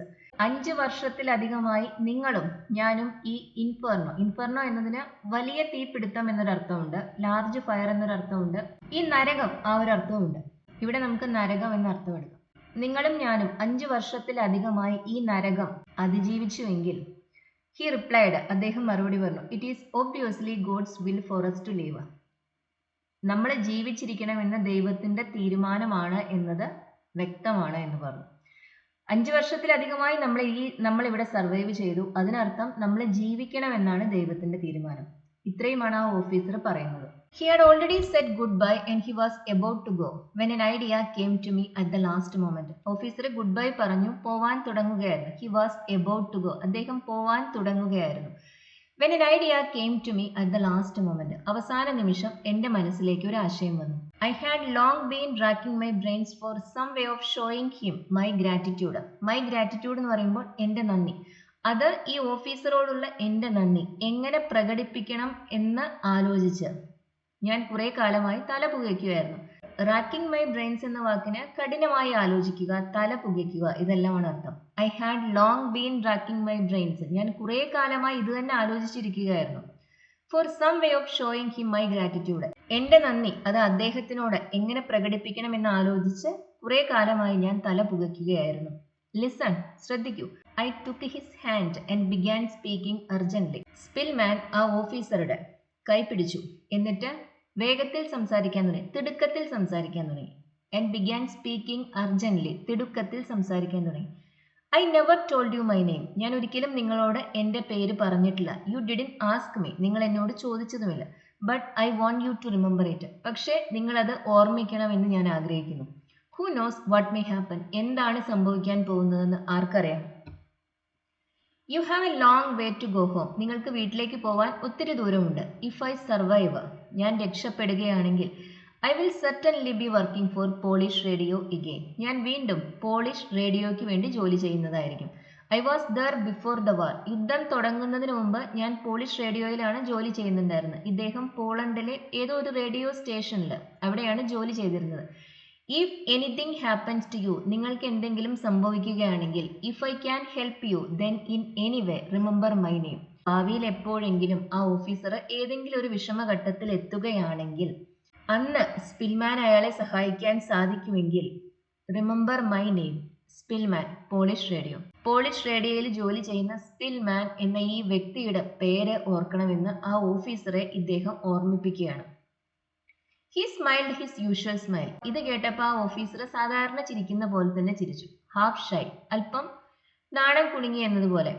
Speaker 1: 5 വർഷത്തിലധികമായി നിങ്ങളും ഞാനും ഈ ഇൻഫെർണോ എന്നതിന് വലിയ തീപിടുത്തം എന്നൊരർത്ഥമുണ്ട്, ലാർജ് ഫയർ എന്നൊരർത്ഥമുണ്ട്, ഈ നരകം ആ ഒരു അർത്ഥമുണ്ട്. ഇവിടെ നമുക്ക് നരകം എന്ന അർത്ഥം എടുക്കാം. നിങ്ങളും ഞാനും 5 വർഷത്തിലധികമായി ഈ നരകം അതിജീവിച്ചുവെങ്കിൽ, ഹി റിപ്ലൈഡ്, അദ്ദേഹം മറുപടി പറഞ്ഞു, it is obviously God's will for us to live. നമ്മൾ ജീവിച്ചിരിക്കണമെന്ന ദൈവത്തിന്റെ തീരുമാനമാണ് എന്നത് വ്യക്തമാണ് എന്ന് പറഞ്ഞു. 5 വർഷത്തിലധികമായി നമ്മൾ ഇവിടെ സർവൈവ് ചെയ്തു, അതിനർത്ഥം നമ്മൾ ജീവിക്കണമെന്നാണ് ദൈവത്തിന്റെ തീരുമാനം. ഇത്രയുമാണ് ആ ഓഫീസർ പറയുന്നത്. He had already said goodbye and he was about to go when an idea came to me at the last moment. Officer good bye പറഞ്ഞു, പോവാൻ തുടങ്ങുകയായിരുന്നു. He was about to go. അദ്ദേഹം പോവാൻ തുടങ്ങുകയായിരുന്നു. When an idea came to me at the last moment. അവസാന നിമിഷം എൻ്റെ മനസ്സിലേക്ക് ഒരു ആശയം വന്നു. I had long been racking my brains for some way of showing him my gratitude. My gratitude എന്ന് പറയുമ്പോൾ എൻ്റെ നന്ദി. അത് ഈ ഓഫീസറോടുള്ള എൻ്റെ നന്ദി എങ്ങനെ പ്രകടിപ്പിക്കണം എന്ന് ആലോചിച്ച് ഞാൻ കുറെ കാലമായി തല പുകയ്ക്കുകയായിരുന്നു. റാക്കിംഗ് മൈ ബ്രെയിൻസ് എന്ന വാക്കിന് കഠിനമായി ആലോചിക്കുക, തല പുകയ്ക്കുക, ഇതെല്ലാമാണ് അർത്ഥം. I had long been racking my brains, ഞാൻ കുറെ കാലമായി ഇത് തന്നെ ആലോചിച്ചിരിക്കുകയായിരുന്നു. For some way of showing him my gratitude, എൻ്റെ നന്ദി അത് അദ്ദേഹത്തിനോട് എങ്ങനെ പ്രകടിപ്പിക്കണം എന്ന് ആലോചിച്ച് കുറെ കാലമായി ഞാൻ തല പുകയ്ക്കുകയായിരുന്നു. ലിസൺ, ശ്രദ്ധിക്കൂ. I took his hand and began speaking urgently. Szpilman ആ ഓഫീസറുടെ കൈ പിടിച്ചു, എന്നിട്ട് വേഗത്തിൽ സംസാരിക്കാൻ തുടങ്ങി, തിടുക്കത്തിൽ സംസാരിക്കാൻ തുടങ്ങി. ആൻഡ് ബിഗാൻ സ്പീക്കിംഗ് അർജന്റ്ലി, തിടുക്കത്തിൽ സംസാരിക്കാൻ തുടങ്ങി. I never told you my name, ഞാൻ ഒരിക്കലും നിങ്ങളോട് എൻ്റെ പേര് പറഞ്ഞിട്ടില്ല. യു ഡിഡിൻ ആസ്ക് മീ, നിങ്ങൾ എന്നോട് ചോദിച്ചതുമില്ല. But I want you to remember it, പക്ഷേ നിങ്ങളത് ഓർമ്മിക്കണമെന്ന് ഞാൻ ആഗ്രഹിക്കുന്നു. Who knows what may happen, എന്താണ് സംഭവിക്കാൻ പോകുന്നതെന്ന് ആർക്കറിയാം. You have a long way to go home, നിങ്ങൾക്ക് വീട്ടിലേക്ക് പോവാൻ ഒത്തിരി ദൂരമുണ്ട്. ഇഫ് ഐ സർവൈവ്, ഞാൻ രക്ഷപ്പെടുകയാണെങ്കിൽ, I will certainly be working for Polish radio again, ഞാൻ വീണ്ടും പോളിഷ് റേഡിയോയ്ക്ക് വേണ്ടി ജോലി ചെയ്യുന്നതായിരിക്കും. I was there before the war, യുദ്ധം തുടങ്ങുന്നതിന് മുമ്പ് ഞാൻ പോളിഷ് റേഡിയോയിലാണ് ജോലി ചെയ്യുന്നുണ്ടായിരുന്നത്. ഇദ്ദേഹം പോളണ്ടിലെ ഏതോ ഒരു റേഡിയോ സ്റ്റേഷനിൽ അവിടെയാണ് ജോലി ചെയ്തിരുന്നത്. If anything happens to you, നിങ്ങൾക്ക് എന്തെങ്കിലും സംഭവിക്കുകയാണെങ്കിൽ, if I can help you then in any way remember my name, ഭാവിയിൽ എപ്പോഴെങ്കിലും ആ ഓഫീസർ ഏതെങ്കിലും ഒരു വിഷമഘട്ടത്തിൽ എത്തുകയാണെങ്കിൽ, അന്ന് സ്പിൽമാൻ അയാളെ സഹായിക്കാൻ സാധിക്കുമെങ്കിൽ, remember my name, Szpilman, Polish radio. Polish റേഡിയോയിൽ ജോലി ചെയ്യുന്ന സ്പിൽമാൻ എന്ന ഈ വ്യക്തിയുടെ പേര് ഓർക്കണമെന്ന് ആ ഓഫീസറെ ഇദ്ദേഹം ഓർമ്മിപ്പിക്കുകയാണ്. He smiled his usual smile, ഇത് കേട്ടപ്പോൾ ആ ഓഫീസർ സാധാരണ ചിരിക്കുന്ന പോലെ തന്നെ ചിരിച്ചു. ഹാഫ് ഷൈ, അല്പം നാണം കുണുങ്ങി എന്നതുപോലെ.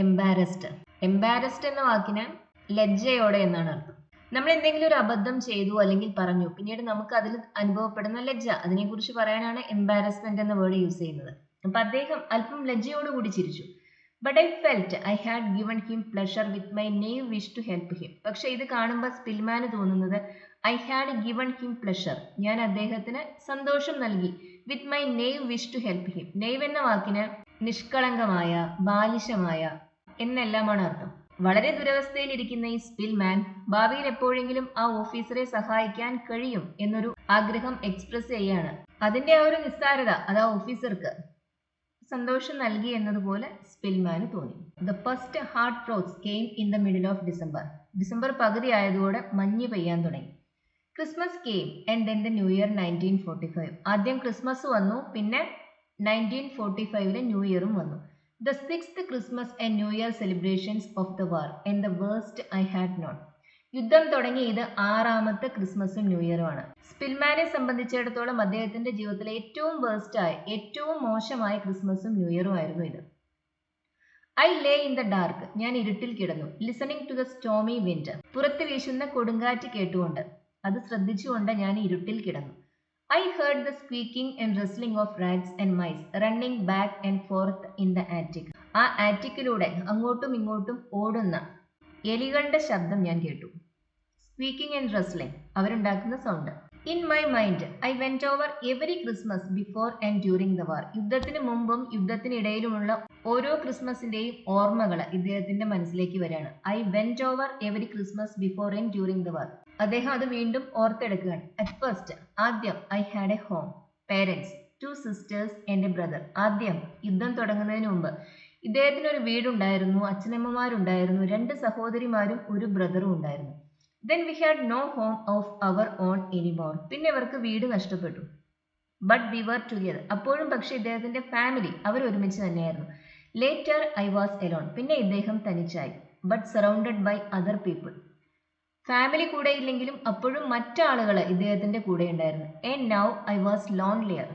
Speaker 1: എംബാരസ്ഡ്, എംബാരസ്ഡ് എന്ന വാക്കിന് ലജ്ജയോടെ എന്നാണ് അർത്ഥം. നമ്മൾ എന്തെങ്കിലും ഒരു അബദ്ധം ചെയ്തു അല്ലെങ്കിൽ പറഞ്ഞു, പിന്നീട് നമുക്ക് അതിൽ അനുഭവപ്പെടുന്ന ലജ്ജ, അതിനെക്കുറിച്ച് പറയാനാണ് എംബാരസ്മെന്റ് എന്ന വേർഡ് യൂസ് ചെയ്യുന്നത്. അപ്പൊ അദ്ദേഹം അല്പം ലജ്ജയോടുകൂടി ചിരിച്ചു. But I felt I had given him pleasure with my naive wish to help him. പക്ഷെ ഇത് കാണുമ്പോൾ സ്പിൽമാന് തോന്നുന്നത് I had given him pleasure, ഞാൻ അദ്ദേഹത്തിന് സന്തോഷം നൽകി. With my naive wish to help him, naive എന്ന വാക്കിന് നിഷ്കളങ്കമായ, ബാലിശമായ എന്നെല്ലാമാണ് അർത്ഥം. വളരെ ദുരവസ്ഥയിലിരിക്കുന്ന ഈ സ്പിൽമാൻ ഭാവിയിൽ എപ്പോഴെങ്കിലും ആ ഓഫീസറെ സഹായിക്കാൻ കഴിയും എന്നൊരു ആഗ്രഹം എക്സ്പ്രസ് ചെയ്യാണ്. അതിന്റെ ആ ഒരു നിസ്സാരത അത് ആ ഓഫീസർക്ക് സന്തോഷം നൽകി എന്നതുപോലെ സ്പിൽമാന് തോന്നി. The first hard frost came in the middle of December. December പകുതി ആയതോടെ മഞ്ഞ് പെയ്യാൻ തുടങ്ങി. Christmas came and then the new year 1945. ആദ്യം ക്രിസ്മസ് വന്നു, പിന്നെ 1945 ന്യൂ ഇയറും വന്നു. The 6th Christmas and New Year celebrations of the war and the worst I had known. യുദ്ധം തുടങ്ങി ഇത് 6ാമത്തെ ക്രിസ്മസും ന്യൂ ഇയറുമാണ്. സ്പിൽമാനെ സംബന്ധിച്ചിടത്തോളം അദ്ദേഹത്തിന്റെ ജീവിതത്തിലെ ഏറ്റവും വേഴ്സ്റ്റായ, ഏറ്റവും മോശമായ ക്രിസ്മസും ന്യൂ ഇയറും ആയിരുന്നു ഇത്. I lay in the dark, ഞാൻ ഇരുട്ടിൽ കിടന്നു. Listening to the stormy wind, പുറത്ത് വീശുന്ന കൊടുങ്കാറ്റ് കേട്ടുകൊണ്ട്, അത് ശ്രദ്ധിച്ചുകൊണ്ട് ഞാൻ ഇരുട്ടിൽ കിടന്നു. I heard the squeaking and rustling of rats and mice running back and forth in the attic. ആ ആറ്റിക്കിലൂടെ അങ്ങോട്ടും ഇങ്ങോട്ടും ഓടുന്ന എലികളുടെ ശബ്ദം ഞാൻ കേട്ടു. സ്ക്വീക്കിംഗ് ആൻഡ് റസ്ലിംഗ്, അവരുണ്ടാക്കുന്ന sound. In my mind I went over every Christmas before and during the war. യുദ്ധത്തിന് മുമ്പും യുദ്ധത്തിനിടയിലുമുള്ള ഓരോ ക്രിസ്മസിന്റെയും ഓർമ്മകൾ ഇദ്ദേഹത്തിന്റെ മനസ്സിലേക്ക് വരികയാണ്. I went over every Christmas before and during the war. അദ്ദേഹം അത് വീണ്ടും ഓർത്തെടുക്കുകയാണ്. അറ്റ് ഫസ്റ്റ്, ആദ്യം, I had a home, parents, 2 sisters and a brother. ആദ്യം, യുദ്ധം തുടങ്ങുന്നതിന് മുമ്പ് ഇദ്ദേഹത്തിന് ഒരു വീടുണ്ടായിരുന്നു, അച്ഛനമ്മമാരുണ്ടായിരുന്നു, 2 സഹോദരിമാരും ഒരു ബ്രദറും ഉണ്ടായിരുന്നു. Then we had no home of our own anymore. പിന്നെ ഇവർക്ക് വീട് നഷ്ടപ്പെട്ടു. But we were together. അപ്പോഴും പക്ഷെ ഇദ്ദേഹത്തിന്റെ ഫാമിലി അവർ ഒരുമിച്ച് തന്നെയായിരുന്നു. Later I was alone. പിന്നെ ഇദ്ദേഹം തനിച്ചായി. But surrounded by other people. Family കൂടെ ഇല്ലെങ്കിലും അപ്പോഴും മറ്റാളുകൾ ഇദ്ദേഹത്തിന്റെ കൂടെ ഉണ്ടായിരുന്നു. And now I was lonelier.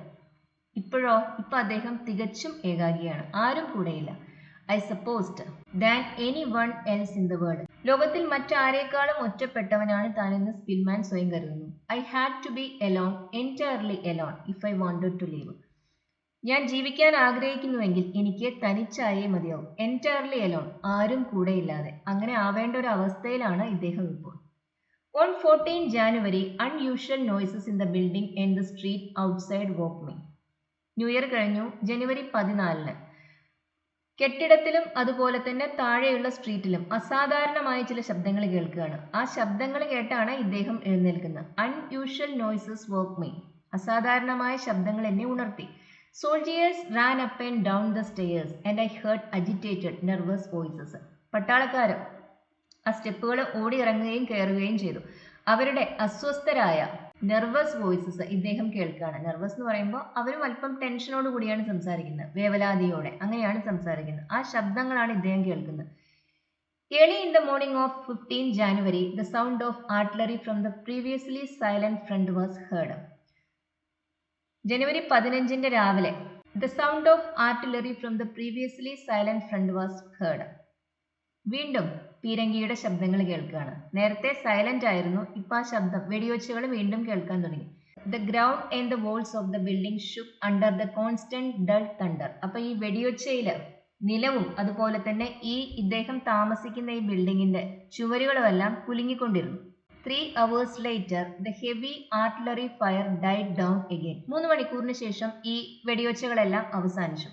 Speaker 1: ഇപ്പോഴോ, ഇപ്പൊ അദ്ദേഹം തികച്ചും ഏകാഗിയാണ്, ആരും കൂടെയില്ല. I supposed than anyone else in the world. ലോകത്തിൽ മറ്റാരേക്കാളും ഒറ്റപ്പെട്ടവനാണ് താനെന്ന് സ്പിൽമാൻ സ്വയം കരുതുന്നു. I had to be alone, entirely alone, if I wanted to live. ഞാൻ ജീവിക്കാൻ ആഗ്രഹിക്കുന്നുവെങ്കിൽ എനിക്ക് തനിച്ചായേ മതിയാവും. entirely alone, ആരും കൂടെയില്ലാതെ. അങ്ങനെ ആവേണ്ട ഒരു അവസ്ഥയിലാണ് ഇദ്ദേഹം ഇപ്പോൾ. On 14 January, unusual noises in the building and the street outside woke me. New year കഴിഞ്ഞു, ജനുവരി 14-ന് കെട്ടിടത്തിലും അതുപോലെ തന്നെ താഴെയുള്ള സ്ട്രീറ്റിലും അസാധാരണമായ ചില ശബ്ദങ്ങൾ കേൾക്കുകയാണ്. ആ ശബ്ദങ്ങൾ കേട്ടാണ് ഇദ്ദേഹം എഴുന്നേൽക്കുന്നത്. Unusual noises woke me. അസാധാരണമായ ശബ്ദങ്ങൾ എന്നെ ഉണർത്തി. Soldiers ran up and down the stairs and I heard agitated nervous voices. പട്ടാളക്കാരും ആ സ്റ്റെപ്പുകൾ ഓടി ഇറങ്ങുകയും കയറുകയും ചെയ്തു. അവരുടെ അസ്വസ്ഥരായ നെർവസ് വോയിസസ് ഇദ്ദേഹം കേൾക്കുകയാണ്. നെർവസ് എന്ന് പറയുമ്പോൾ അവരും അല്പം ടെൻഷനോട് കൂടിയാണ് സംസാരിക്കുന്നത്, വേവലാതിയോടെ അങ്ങനെയാണ് സംസാരിക്കുന്നത്. ആ ശബ്ദങ്ങളാണ് ഇദ്ദേഹം കേൾക്കുന്നത്. Early in the morning of 15 January, the sound of artillery from the previously silent front was heard. ജനുവരി 15 രാവിലെ the sound of artillery from the previously silent front was heard. വീണ്ടും പീരങ്കിയുടെ ശബ്ദങ്ങൾ കേൾക്കുകയാണ്. നേരത്തെ സൈലന്റ് ആയിരുന്നു, ഇപ്പൊ ആ ശബ്ദം വെടിയൊച്ചകൾ വീണ്ടും കേൾക്കാൻ തുടങ്ങി. The ground and the walls of the building shook under the constant dull thunder. അപ്പൊ ഈ വെടിയൊച്ചയില് നിലവും അതുപോലെ തന്നെ ഇദ്ദേഹം താമസിക്കുന്ന ഈ ബിൽഡിങ്ങിന്റെ ചുവരുകളുമെല്ലാം കുലുങ്ങിക്കൊണ്ടിരുന്നു. 3 hours later, the heavy artillery fire died down again. 3 മണിക്കൂറിന് ശേഷം ഈ വെടിയൊച്ചകളെല്ലാം അവസാനിച്ചു.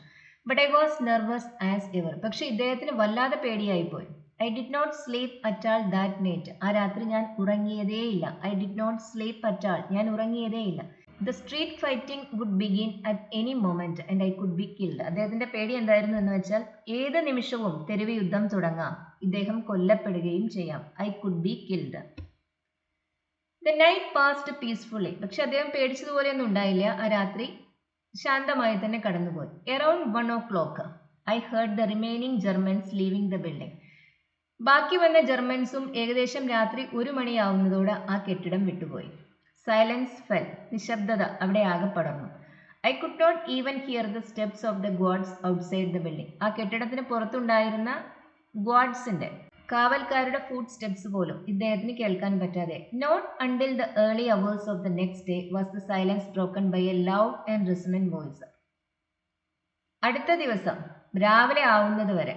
Speaker 1: But I was nervous as ever. പക്ഷെ ഇദ്ദേഹത്തിന് വല്ലാതെ പേടിയായിപ്പോയി. I did not sleep at all that night. ആ രാത്രി ഞാൻ ഉറങ്ങിയതേയില്ല. I did not sleep at all. ഞാൻ ഉറങ്ങിയതേയില്ല. The street fighting would begin at any moment and I could be killed. അദ്ദേഹത്തിന്റെ പേടി എന്തായിരുന്നു എന്ന് വെച്ചാൽ ഏത് നിമിഷവും തെരുവ് യുദ്ധം തുടങ്ങാം, ഇദ്ദേഹം കൊല്ലപ്പെടുകയും ചെയ്യാം. I could be killed. The night passed peacefully. പക്ഷെ അദ്ദേഹം പേടിച്ചതുപോലെയൊന്നും ഉണ്ടായില്ല. ആ രാത്രി ശാന്തമായി തന്നെ കടന്നുപോയി. Around 1 o'clock, I heard the remaining Germans leaving the building. ബാക്കി വന്ന ജർമ്മൻസും ഏകദേശം രാത്രി 1 മണിയാവുന്നതോടെ ആ കെട്ടിടം വിട്ടുപോയി. Silence fell. നിശബ്ദത അവിടെ ആകെ പടർന്നു. I could not even hear the steps of the guards outside the building. ആ കെട്ടിടത്തിന് പുറത്തുണ്ടായിരുന്ന ഗാർഡ്സിന്റെ കാവൽക്കാരുടെ ഫുട് സ്റ്റെപ്സ് പോലും ഇദ്ദേഹത്തിന് കേൾക്കാൻ പറ്റാതെ. Not until the early hours of the next day was the silence broken by a loud and resonant voice. അടുത്ത ദിവസം രാവിലെ ആവുന്നത് വരെ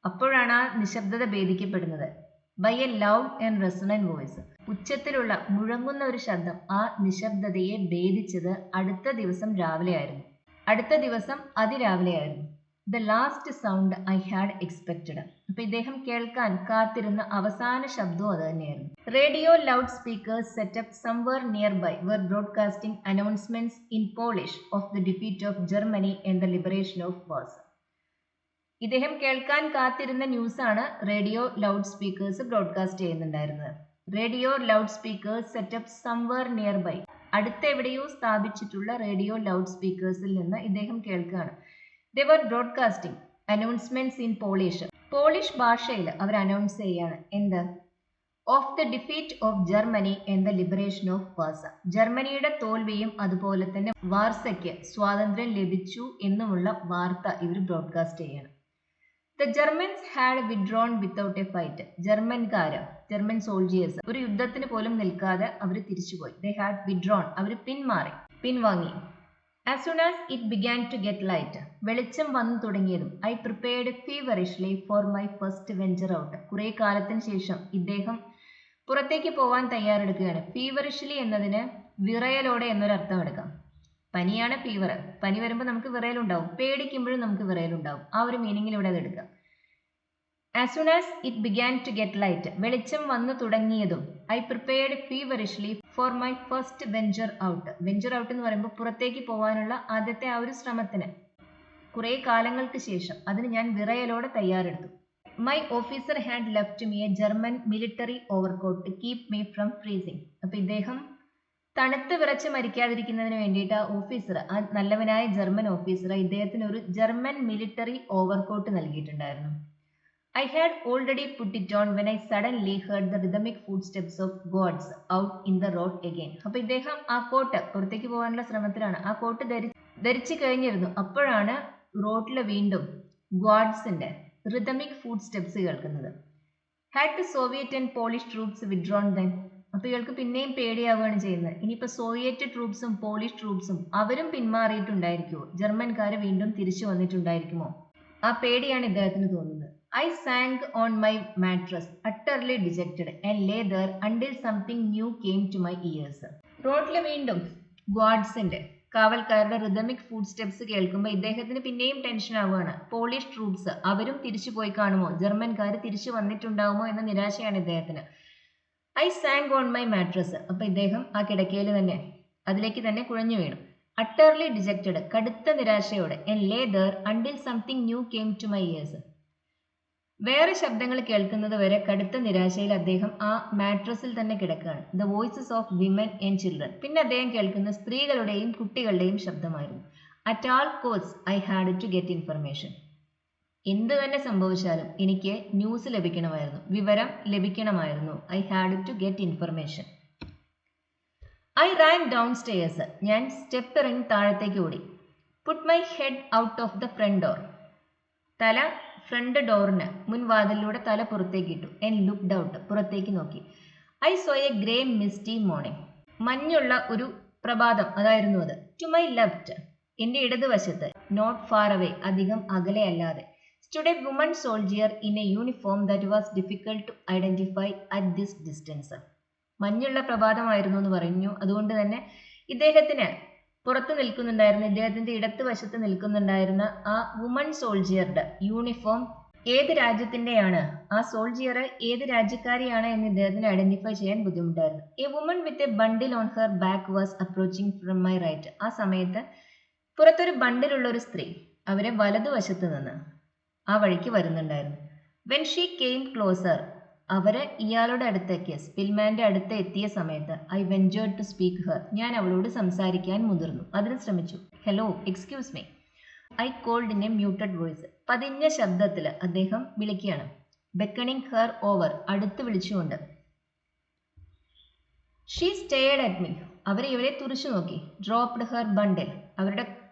Speaker 1: അപ്പോഴാണ് ആ നിശബ്ദത ഭേദിക്കപ്പെടുന്നത്. By a loud and resonant voice. ഉച്ചത്തിലുള്ള മുഴങ്ങുന്ന ഒരു ശബ്ദം ആ നിശബ്ദതയെ ഭേദിച്ചത് അടുത്ത ദിവസം രാവിലെയായിരുന്നു. അടുത്ത ദിവസം അതിരാവിലെയായിരുന്നു. The last sound I had expected. അപ്പൊ ഇദ്ദേഹം കേൾക്കാൻ കാത്തിരുന്ന അവസാന ശബ്ദവും അത് തന്നെയായിരുന്നു. Radio loudspeakers set up somewhere nearby were broadcasting announcements in Polish of the defeat of Germany and the liberation of Warsaw. ഇദ്ദേഹം കേൾക്കാൻ കാത്തിരുന്ന ന്യൂസാണ് റേഡിയോ ലൗഡ് സ്പീക്കേഴ്സ് ബ്രോഡ്കാസ്റ്റ് ചെയ്യുന്നുണ്ടായിരുന്നത്. Radio loudspeakers set up somewhere nearby. അടുത്തെവിടെയോ സ്ഥാപിച്ചിട്ടുള്ള radio loud സ്പീക്കേഴ്സിൽ നിന്ന് ഇദ്ദേഹം കേൾക്കുകയാണ്. They were broadcasting announcements in Polish. Polish ഭാഷയിൽ അവർ അനൗൺസ് ചെയ്യാണ്. എന്ത്? Of the defeat of Germany and the liberation of Warsaw. ജർമ്മനിയുടെ തോൽവിയും അതുപോലെ തന്നെ വാർസയ്ക്ക് സ്വാതന്ത്ര്യം ലഭിച്ചു എന്നുമുള്ള വാർത്ത ഇവർ ബ്രോഡ്കാസ്റ്റ് ചെയ്യാണ്. The Germans had withdrawn without a fight. German soldiers ഒരു യുദ്ധത്തിന് പോലും നിൽക്കാതെ അവർ തിരിച്ചുപോയി. They had withdrawn. Our പിൻവാങ്ങി. As soon as it began to get light, വെളിച്ചം വന്നു തുടങ്ങിയതും I prepared feverishly for my first venture out. കുറെ കാലത്തിന് ശേഷം ഇദ്ദേഹം പുറത്തേക്ക് പോവാൻ തയ്യാറെടുക്കുകയാണ്. ഫീവറിഷ്ലി എന്നതിന് വിറയലോടെ എന്നൊരർത്ഥം എടുക്കാം. പനിയാണ് ഫീവർ. പനി വരുമ്പോൾ നമുക്ക് വിറയലുണ്ടാവും, പേടിക്കുമ്പോഴും നമുക്ക് വിറയലുണ്ടാവും. ആ ഒരു മീനിങ്ങിൽ ഇവിടെ അത് എടുക്കാം. As soon as it began to get light, വെളിച്ചം വന്നു തുടങ്ങിയതും I prepared feverishly for my first venture out. Venture out എന്ന് പറയുമ്പോൾ പുറത്തേക്ക് പോകാനുള്ള ആദ്യത്തെ ആ ഒരു ശ്രമത്തിന് കുറെ കാലങ്ങൾക്ക് ശേഷം അതിന് ഞാൻ വിറയലോടെ തയ്യാറെടുത്തു. My officer had left me a German military overcoat to keep me from freezing. അപ്പൊ ഇദ്ദേഹം തണുത്ത് വിറച്ച് മരിക്കാതിരിക്കുന്നതിന് വേണ്ടിയിട്ട് ആ ഓഫീസർ, ആ നല്ലവനായ ജർമ്മൻ ഓഫീസർ ഇദ്ദേഹത്തിന് ഒരു ജർമ്മൻ മിലിറ്ററി ഓവർകോട്ട് നൽകിയിട്ടുണ്ടായിരുന്നു. I had already put it on when I suddenly heard the rhythmic footsteps of guards out in the road again. അപ്പൊ ഇദ്ദേഹം ആ കോട്ട് പുറത്തേക്ക് പോകാനുള്ള ശ്രമത്തിലാണ്. ആ കോട്ട് ധരിച്ചു കഴിഞ്ഞിരുന്നു. അപ്പോഴാണ് റോഡിൽ വീണ്ടും ഗാർഡ്സിന്റെ rhythmic footsteps കേൾക്കുന്നത്. Had the Soviet and Polish troops withdrawn then? അപ്പൊ ഇയാൾക്ക് പിന്നെയും പേടിയാവുകയാണ് ചെയ്യുന്നത്. ഇനിയിപ്പോ സോവിയറ്റ് ട്രൂപ്സും പോളിഷ് ട്രൂപ്സും അവരും പിന്മാറിയിട്ടുണ്ടായിരിക്കുമോ? ജർമ്മൻകാർ വീണ്ടും തിരിച്ചു വന്നിട്ടുണ്ടായിരിക്കുമോ? ആ പേടിയാണ് ഇദ്ദേഹത്തിന് തോന്നുന്നത്. I sank on my mattress, utterly dejected, and lay there until something new came to my ears. റോഡിൽ വീണ്ടും ഗാർഡ്സിന്റെ കാവൽക്കാരുടെ റിതമിക് ഫുഡ് സ്റ്റെപ്സ് കേൾക്കുമ്പോൾ ഇദ്ദേഹത്തിന് പിന്നെയും ടെൻഷൻ ആവുകയാണ്. പോളിഷ് ട്രൂപ്സ് അവരും തിരിച്ചു പോയി കാണുമോ, ജർമ്മൻകാർ തിരിച്ചു വന്നിട്ടുണ്ടാവുമോ എന്ന നിരാശയാണ് ഇദ്ദേഹത്തിന്. I San on my mattress. അപ്പൊ ഇദ്ദേഹം ആ കിടക്കയിൽ തന്നെ അതിലേക്ക് തന്നെ കുഴഞ്ഞു വീണു. അട്ടർലി ഡിജക്റ്റഡ്, കടുത്ത നിരാശയോടെ. And lay there until something new came to my ears. വേറെ ശബ്ദങ്ങൾ കേൾക്കുന്നത് വരെ കടുത്ത നിരാശയിൽ അദ്ദേഹം ആ മാട്രസിൽ തന്നെ കിടക്കുകയാണ്. The voices of women and children. പിന്നെ അദ്ദേഹം കേൾക്കുന്ന സ്ത്രീകളുടെയും കുട്ടികളുടെയും ശബ്ദമായിരുന്നു. At all cost I had to get information. എന്ത് തന്നെ സംഭവിച്ചാലും എനിക്ക് ന്യൂസ് ലഭിക്കണമായിരുന്നു, വിവരം ലഭിക്കണമായിരുന്നു. I had to get information. I ran downstairs. ഞാൻ സ്റ്റെപ്പ് ഇറങ്ങി താഴത്തേക്ക് ഓടി. Put my head out of the front door. തല ഫ്രണ്ട് ഡോറിന് മുൻവാതിലൂടെ തല പുറത്തേക്ക് ഇട്ടു. And looked out. പുറത്തേക്ക് നോക്കി. I saw a grey misty morning. മഞ്ഞുള്ള ഒരു പ്രഭാതം അതായിരുന്നു അത്. ടു മൈ ലെഫ്റ്റ്, എന്റെ ഇടതുവശത്ത്, നോട്ട് ഫാർ അവേ, അധികം അകലെ അല്ലാതെ, stood a woman soldier in a uniform that was difficult to identify at this distance. മഞ്ഞുള്ള പ്രഭാതമായിരുന്നു എന്ന് പറഞ്ഞു. അതുകൊണ്ട് തന്നെ ഇദ്ദേഹത്തിന് പുറത്ത് നിൽക്കുന്നുണ്ടായിരുന്ന, ഇദ്ദേഹത്തിന്റെ ഇടത്ത് വശത്ത് നിൽക്കുന്നുണ്ടായിരുന്ന ആ വുമൺ സോൾജിയറുടെ യൂണിഫോം ഏത് രാജ്യത്തിന്റെയാണ്, ആ സോൾജിയർ ഏത് രാജ്യക്കാരിയാണ് എന്ന് ഇദ്ദേഹത്തിന് ഐഡന്റിഫൈ ചെയ്യാൻ ബുദ്ധിമുട്ടായിരുന്നു. A woman with a bundle on her back was approaching from my right. ആ സമയത്ത് പുറത്തൊരു ബണ്ടിലുള്ള ഒരു സ്ത്രീ അവരെ വലതുവശത്ത് നിന്ന് ആ വഴിക്ക് വരുന്നുണ്ടായിരുന്നു. വെൻ ഷീ കെയിം ക്ലോസർ, അവര് ഇയാളുടെ അടുത്തേക്ക്, സ്പിൽമാന്റെ അടുത്ത് എത്തിയ സമയത്ത്, I ventured to speak her, ഞാൻ അവളോട് സംസാരിക്കാൻ മുതിർന്നു, അതിന് ശ്രമിച്ചു. Hello, excuse me, I called in a muted voice. പതിഞ്ഞ ശബ്ദത്തിൽ അദ്ദേഹം വിളിക്കുകയാണ്. ബെക്കണിങ് ഹെർ ഓവർ, അടുത്ത് വിളിച്ചുകൊണ്ട്. ഷീ സ്റ്റേഡ് അറ്റ് മീ, അവരെ ഇവരെ തുറിച്ചു നോക്കി. ഡ്രോപ്ഡ് ഹെർ ബണ്ടിൽ, അവരുടെ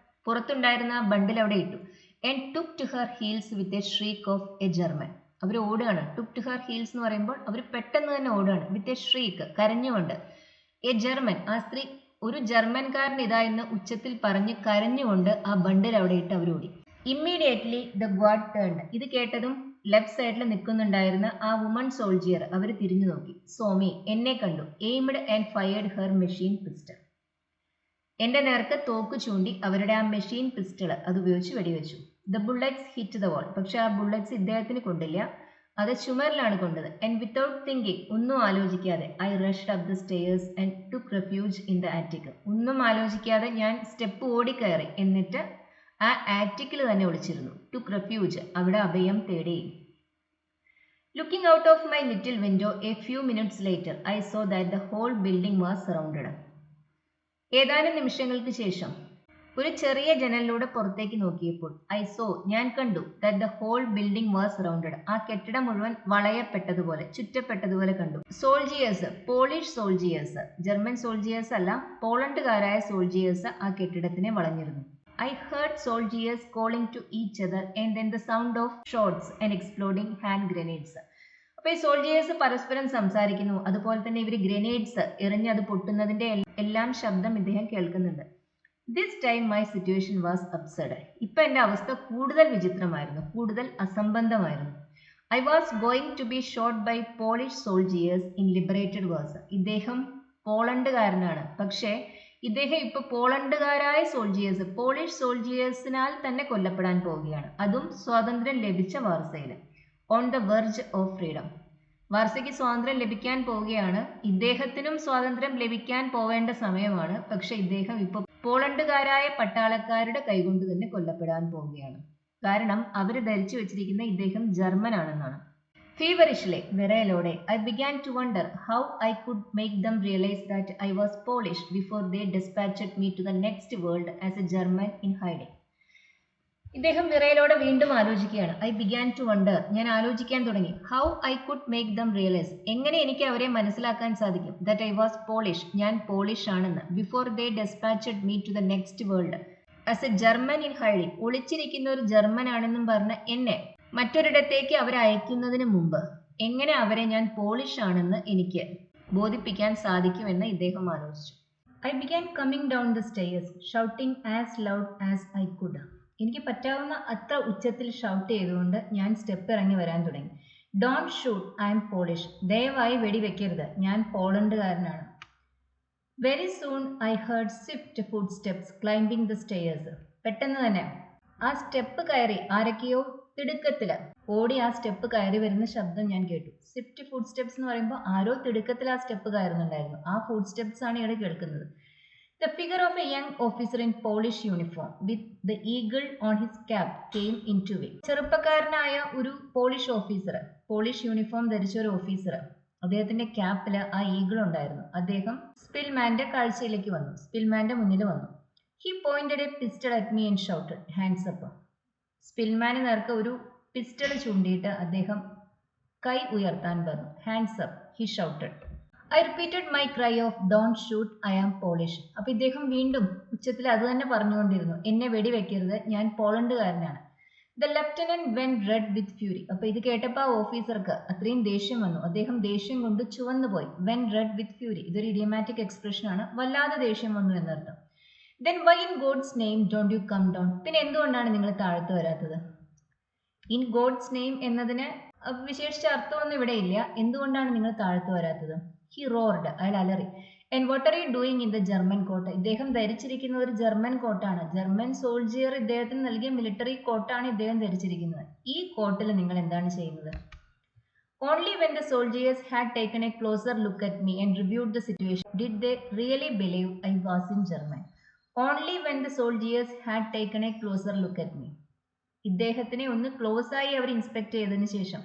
Speaker 1: പുറത്തുണ്ടായിരുന്ന ആ ബണ്ടിൽ അവിടെ ഇട്ടു. And took to her heels with a shriek of a German. അവർ ഓടുകയാണ്. ടുക്ക് ടു ഹെർ ഹീൽസ് എന്ന് പറയുമ്പോൾ അവർ പെട്ടെന്ന് തന്നെ ഓടുകയാണ്. വിത്ത് എ ഷ്രീക്ക്, കരഞ്ഞുകൊണ്ട്. എ ജർമ്മൻ, ആ സ്ത്രീ ഒരു ജർമ്മൻകാരൻ ഇതാ എന്ന് ഉച്ചത്തിൽ പറഞ്ഞ് കരഞ്ഞുകൊണ്ട് ആ ബണ്ടിൽ അവിടെ ഇട്ട് അവർ ഓടി. Immediately the guard turned. ഇത് കേട്ടതും ലെഫ്റ്റ് സൈഡിൽ നിൽക്കുന്നുണ്ടായിരുന്ന ആ വുമൺ സോൾജിയർ അവർ തിരിഞ്ഞു നോക്കി. സോമി, എന്നെ കണ്ടു. Aimed and fired her machine pistol. എന്റെ നേർക്ക് തോക്ക് ചൂണ്ടി അവരുടെ ആ മെഷീൻ പിസ്റ്റൾ അത് ഉപയോഗിച്ച് വെടിവെച്ചു. The bullets hit the wall. പക്ഷെ ആ ബുള്ളറ്റ്സ് ഇദ്ദേഹത്തിന് കൊണ്ടില്ല, അത് ചുമരിലാണ് കൊണ്ടത്. ആൻഡ് വിത്തൗട്ട് തിങ്കിങ്, ഒന്നും ആലോചിക്കാതെ, I rushed up the stairs and took refuge in the attic. ഒന്നും ആലോചിക്കാതെ ഞാൻ സ്റ്റെപ്പ് ഓടിക്കയറി, എന്നിട്ട് ആ ആറ്റിക്കിൽ തന്നെ ഒളിച്ചിരുന്നു. ടുക്ക് റെഫ്യൂജ്, അവിടെ അഭയം തേടി. Looking out of my little window a few minutes later I saw that the whole building was surrounded. ഏതാനും നിമിഷങ്ങൾക്ക് ശേഷം ഒരു ചെറിയ ജനലിലൂടെ പുറത്തേക്ക് നോക്കിയപ്പോൾ, ഐ സോ, ഞാൻ കണ്ടു, that the whole building was surrounded, ആ കെട്ടിടം മുഴുവൻ വളയപ്പെട്ടതുപോലെ, ചുറ്റപ്പെട്ടതുപോലെ കണ്ടു. Soldiers, Polish soldiers, German soldiers അല്ല, പോളണ്ടുകാരായ സോൾജിയേഴ്സ് ആ കെട്ടിടത്തിനെ വളഞ്ഞിരുന്നു. I heard soldiers calling to each other and then the sound of shots and exploding hand grenades. അപ്പൊ ഈ സോൾജിയേഴ്സ് പരസ്പരം സംസാരിക്കുന്നു, അതുപോലെ തന്നെ ഇവർ ഗ്രനേഡ്സ് എറിഞ്ഞ് അത് പൊട്ടുന്നതിന്റെ എല്ലാം ശബ്ദം ഇദ്ദേഹം കേൾക്കുന്നുണ്ട്. This time my situation was absurd. ഇപ്പൊ എന്റെ അവസ്ഥ കൂടുതൽ വിചിത്രമായിരുന്നു, കൂടുതൽ അസംബന്ധമായിരുന്നു. I was going to be shot by Polish soldiers in liberated Warsaw. ഇദ്ദേഹം പോളണ്ടുകാരനാണ്, പക്ഷേ ഇദ്ദേഹം ഇപ്പൊ പോളണ്ടുകാരായ സോൾജിയേഴ്സ്, പോളിഷ് സോൾജിയേഴ്സിനാൽ തന്നെ കൊല്ലപ്പെടാൻ പോവുകയാണ്, അതും സ്വാതന്ത്ര്യം ലഭിച്ച വാർസയിൽ. On the verge of freedom, വാർസയ്ക്ക് സ്വാതന്ത്ര്യം ലഭിക്കാൻ പോവുകയാണ്, ഇദ്ദേഹത്തിനും സ്വാതന്ത്ര്യം ലഭിക്കാൻ പോവേണ്ട സമയമാണ്. പക്ഷെ ഇദ്ദേഹം ഇപ്പൊ പോളണ്ടുകാരായ പട്ടാളക്കാരുടെ കൈകൊണ്ട് തന്നെ കൊല്ലപ്പെടാൻ പോവുകയാണ്. കാരണം അവർ ധരിച്ചു വെച്ചിരിക്കുന്ന ഇദ്ദേഹം ജർമ്മൻ ആണെന്നാണ്. ഫീവറിഷ്ലി, വിറയലോടെ, I began to wonder how I could make them realise that I was Polish before they dispatched me to the next world as a German in hiding. ഇദ്ദേഹം വിറയലോടെ വീണ്ടും ആലോചിക്കുകയാണ്. ഐ ബിഗാൻ ടു വണ്ടർ, ഞാൻ ആലോചിക്കാൻ തുടങ്ങി. How I could make them realise, എങ്ങനെ എനിക്ക് അവരെ മനസ്സിലാക്കാൻ സാധിക്കും. ദാറ്റ് ഐ വാസ് പോളിഷ്, ഞാൻ പോളിഷ് ആണെന്ന്. Before they despatched me to the next world as a German in hiding, ഒളിച്ചിരിക്കുന്ന ഒരു ജർമ്മൻ ആണെന്നും പറഞ്ഞ് എന്നെ മറ്റൊരിടത്തേക്ക് അവരെ അയക്കുന്നതിന് മുമ്പ് എങ്ങനെ അവരെ ഞാൻ പോളിഷ് ആണെന്ന് എനിക്ക് ബോധിപ്പിക്കാൻ സാധിക്കുമെന്ന് ഇദ്ദേഹം ആലോചിച്ചു. I began coming down the stairs shouting as loud as I could. എനിക്ക് പറ്റാവുന്ന അത്ര ഉച്ചത്തിൽ ഷൗട്ട് ചെയ്തുകൊണ്ട് ഞാൻ സ്റ്റെപ്പ് ഇറങ്ങി വരാൻ തുടങ്ങി. Don't shoot, I'm Polish. ദയവായി വെടിവെക്കരുത്, ഞാൻ പോളണ്ടുകാരനാണ്. Very soon I heard swift footsteps climbing the stairs. പെട്ടെന്ന് തന്നെ ആ സ്റ്റെപ്പ് കയറി ആരൊക്കെയോ തിടുക്കത്തില് ഓടി ആ സ്റ്റെപ്പ് കയറി വരുന്ന ശബ്ദം ഞാൻ കേട്ടു. സ്വിഫ്റ്റ് ഫുഡ് സ്റ്റെപ്സ് എന്ന് പറയുമ്പോൾ ആരോ തിടുക്കത്തിൽ ആ സ്റ്റെപ്പ് കയറുന്നുണ്ടായിരുന്നു. ആ ഫുഡ് സ്റ്റെപ്സ് ആണ് ഇവിടെ കേൾക്കുന്നത്. The figure of a young officer in Polish uniform with the eagle on his cap came into view. ചെറുപ്പക്കാരനായ ഒരു പോളിഷ് യൂണിഫോം ധരിച്ച ഒരു ഓഫീസർ, അദ്ദേഹത്തിന്റെ ക്യാപ്പിൽ ആ ഈഗിൾ ഉണ്ടായിരുന്നു. അദ്ദേഹം സ്പിൽമാന്റെ കാഴ്ചയിലേക്ക് വന്നു, സ്പിൽമാന്റെ മുന്നിൽ വന്നു. He pointed a pistol at me and shouted, "Hands up." സ്പിൽമാന് നേർക്ക് ഒരു പിസ്റ്റൾ ചൂണ്ടിയിട്ട് അദ്ദേഹം കൈ ഉയർത്താൻ പറഞ്ഞു. "Hands up," he shouted. I repeated my cry of "Don't shoot, I am Polish." അപ്പൊ ഇദ്ദേഹം വീണ്ടും ഉച്ചത്തിൽ അത് തന്നെ പറഞ്ഞുകൊണ്ടിരുന്നു, എന്നെ വെടിവെക്കരുത്, ഞാൻ പോളണ്ടുകാരനാണ്. The lieutenant went red with fury. അപ്പൊ ഇത് കേട്ടപ്പോൾ ആ ഓഫീസർക്ക് അത്രയും ദേഷ്യം വന്നു. അദ്ദേഹം ദേഷ്യം കൊണ്ട് ചുവന്നു പോയി. Went red with fury ഇതൊരു ഇഡിയമാറ്റിക് എക്സ്പ്രഷൻ ആണ്, വല്ലാതെ ദേഷ്യം വന്നു എന്നർത്ഥം. Then why in God's name don't you come down? പിന്നെ എന്തുകൊണ്ടാണ് നിങ്ങൾ താഴത്ത് വരാത്തത്? ഇൻ ഗോഡ്സ് നെയിം എന്നതിന് വിശേഷിച്ച അർത്ഥമൊന്നും ഇവിടെ ഇല്ല. എന്തുകൊണ്ടാണ് നിങ്ങൾ താഴത്ത് വരാത്തത്? ഹി റോർഡ്, അയാൾ അലറി. And what are you doing in the German coat? ഇദ്ദേഹം ധരിച്ചിരിക്കുന്ന ഒരു ജർമ്മൻ കോട്ടാണ്. ജർമ്മൻ സോൾജിയർ ഇദ്ദേഹത്തിന് നൽകിയ മിലിറ്ററി കോട്ടാണ് ഇദ്ദേഹം ധരിച്ചിരിക്കുന്നത്. ഈ കോട്ടിൽ നിങ്ങൾ എന്താണ് ചെയ്യുന്നത്? Only when the soldiers had taken a closer look at me and reviewed the situation did they really believe I was in German. Only when the soldiers had taken a closer look at me. ഇദ്ദേഹത്തിനെ ഒന്ന് close ആയി അവർ inspect ചെയ്തതിനു ശേഷം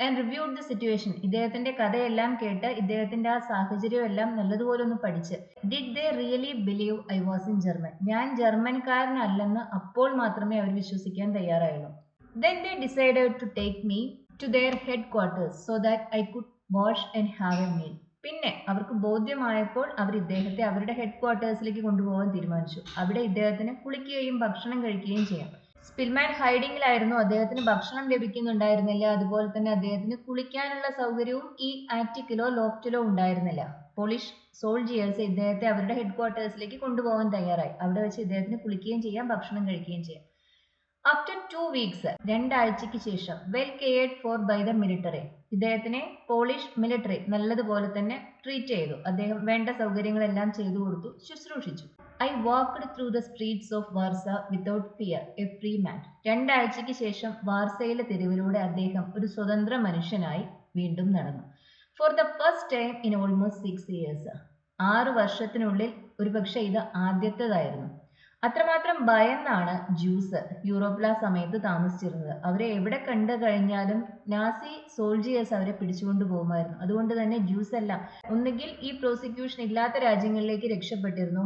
Speaker 1: and reviewed the situation, ഇദ്ദേഹത്തിന്റെ കഥയെല്ലാം കേട്ട് ഇദ്ദേഹത്തിന്റെ ആ സാഹചര്യം എല്ലാം നല്ലതുപോലെ ഒന്ന് പഠിച്ച് did they really believe I was in German, ഞാൻ ജർമ്മൻകാരനല്ലെന്ന് അപ്പോൾ മാത്രമേ അവർ വിശ്വസിക്കാൻ തയ്യാറായുള്ളൂ. Then they decided to take me to their headquarters so that I could wash and have a meal. പിന്നെ അവർക്ക് ബോധ്യമായപ്പോൾ അവർ ഇദ്ദേഹത്തെ അവരുടെ ഹെഡ് ക്വാർട്ടേഴ്സിലേക്ക് കൊണ്ടുപോകാൻ തീരുമാനിച്ചു. അവിടെ ഇദ്ദേഹത്തിന് കുളിക്കുകയും ഭക്ഷണം കഴിക്കുകയും ചെയ്യാം. സ്പിൽമാൻ ഹൈഡിങ്ങിലായിരുന്നു, അദ്ദേഹത്തിന് ഭക്ഷണം ലഭിക്കുന്നുണ്ടായിരുന്നില്ല, അതുപോലെ തന്നെ അദ്ദേഹത്തിന് കുളിക്കാനുള്ള സൗകര്യവും ഈ ആറ്റിക്കിലോ ലോഫ്റ്റിലോ ഉണ്ടായിരുന്നില്ല. പോളിഷ് സോൾജിയേഴ്സ് ഇദ്ദേഹത്തെ അവരുടെ ഹെഡ് ക്വാർട്ടേഴ്സിലേക്ക് കൊണ്ടുപോകാൻ തയ്യാറായി. അവിടെ വെച്ച് ഇദ്ദേഹത്തിന് കുളിക്കുകയും ചെയ്യാം, ഭക്ഷണം കഴിക്കുകയും ചെയ്യാം. ആഫ്റ്റർ 2 weeks, 2 ആഴ്ചയ്ക്ക് ശേഷം, well cared for by the military, ഇദ്ദേഹത്തിനെ പോളിഷ് മിലിറ്ററി നല്ലതുപോലെ തന്നെ ട്രീറ്റ് ചെയ്തു. അദ്ദേഹം വേണ്ട സൗകര്യങ്ങളെല്ലാം ചെയ്തു കൊടുത്തു, ശുശ്രൂഷിച്ചു. I walked through the streets of Warsaw without fear, a free man. 2 ആഴ്ചയ്ക്ക് ശേഷം വാർസയിലെ തെരുവിലൂടെ അദ്ദേഹം ഒരു സ്വതന്ത്ര മനുഷ്യനായി വീണ്ടും നടന്നു. For the first time in almost 6 years, 6 വർഷത്തിനുള്ളിൽ ഒരുപക്ഷെ ഇത് ആദ്യത്തേതായിരുന്നു. അത്രമാത്രം ഭയന്നാണ് ജ്യൂസ് യൂറോപ്പിൽ ആ സമയത്ത് താമസിച്ചിരുന്നത്. അവരെ എവിടെ കണ്ടു കഴിഞ്ഞാലും നാസി സോൾജിയേഴ്സ് അവരെ പിടിച്ചുകൊണ്ട് പോകുമായിരുന്നു. അതുകൊണ്ട് തന്നെ ജ്യൂസ് എല്ലാം ഒന്നുകിൽ ഈ പ്രോസിക്യൂഷൻ ഇല്ലാത്ത രാജ്യങ്ങളിലേക്ക് രക്ഷപ്പെട്ടിരുന്നു,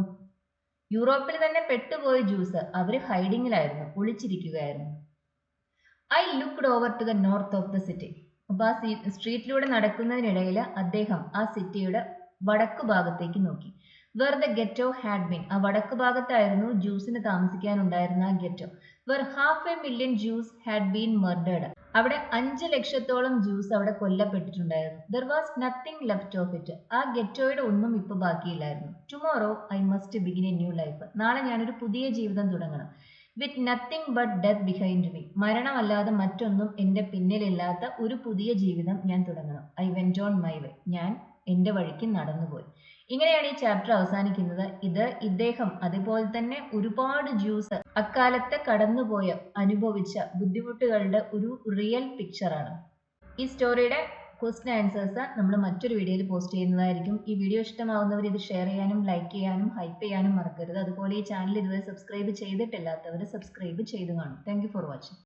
Speaker 1: യൂറോപ്പിൽ തന്നെ പെട്ടുപോയ ജ്യൂസ് അവര് ഹൈഡിങ്ങിലായിരുന്നു, ഒളിച്ചിരിക്കുകയായിരുന്നു. I looked over to the north of the city. അപ്പൊ ആ സ്ട്രീറ്റിലൂടെ നടക്കുന്നതിനിടയിൽ അദ്ദേഹം ആ സിറ്റിയുടെ വടക്കു ഭാഗത്തേക്ക് നോക്കി. Where the ghetto had been, ആ വടക്കു ഭാഗത്തായിരുന്നു ജ്യൂസിന് താമസിക്കാനുണ്ടായിരുന്ന ആ ghetto. Where 500,000 Jews had been murdered, അവിടെ 5 ലക്ഷത്തോളം ജ്യൂസ് അവിടെ കൊല്ലപ്പെട്ടിട്ടുണ്ടായിരുന്നു. There was nothing left of it, ആ ഗെറ്റോയുടെ ഒന്നും ഇപ്പൊ ബാക്കിയില്ലായിരുന്നു. Tomorrow I must begin a new life, നാളെ ഞാനൊരു പുതിയ ജീവിതം തുടങ്ങണം. With nothing but death behind me, മരണമല്ലാതെ മറ്റൊന്നും എൻ്റെ പിന്നിലില്ലാത്ത ഒരു പുതിയ ജീവിതം ഞാൻ തുടങ്ങണം. I went on my way, ഞാൻ എൻ്റെ വഴിക്ക് നടന്നുപോയി. ഇങ്ങനെയാണ് ഈ ചാപ്റ്റർ അവസാനിക്കുന്നത്. ഇത് ഇദ്ദേഹം അതുപോലെ തന്നെ ഒരുപാട് ജ്യൂസ് അക്കാലത്ത് കടന്നുപോയ അനുഭവിച്ച ബുദ്ധിമുട്ടുകളുടെ ഒരു റിയൽ പിക്ചറാണ്. ഈ സ്റ്റോറിയുടെ ക്വസ്റ്റ്യൻ ആൻസേഴ്സ് നമ്മൾ മറ്റൊരു വീഡിയോയിൽ പോസ്റ്റ് ചെയ്യുന്നതായിരിക്കും. ഈ വീഡിയോ ഇഷ്ടമാവുന്നവർ ഇത് ഷെയർ ചെയ്യാനും ലൈക്ക് ചെയ്യാനും ഹൈപ്പ് ചെയ്യാനും മറക്കരുത്. അതുപോലെ ഈ ചാനൽ ഇതുവരെ സബ്സ്ക്രൈബ് ചെയ്തിട്ടില്ലാത്തവർ സബ്സ്ക്രൈബ് ചെയ്ത് കാണും. Thank you for watching.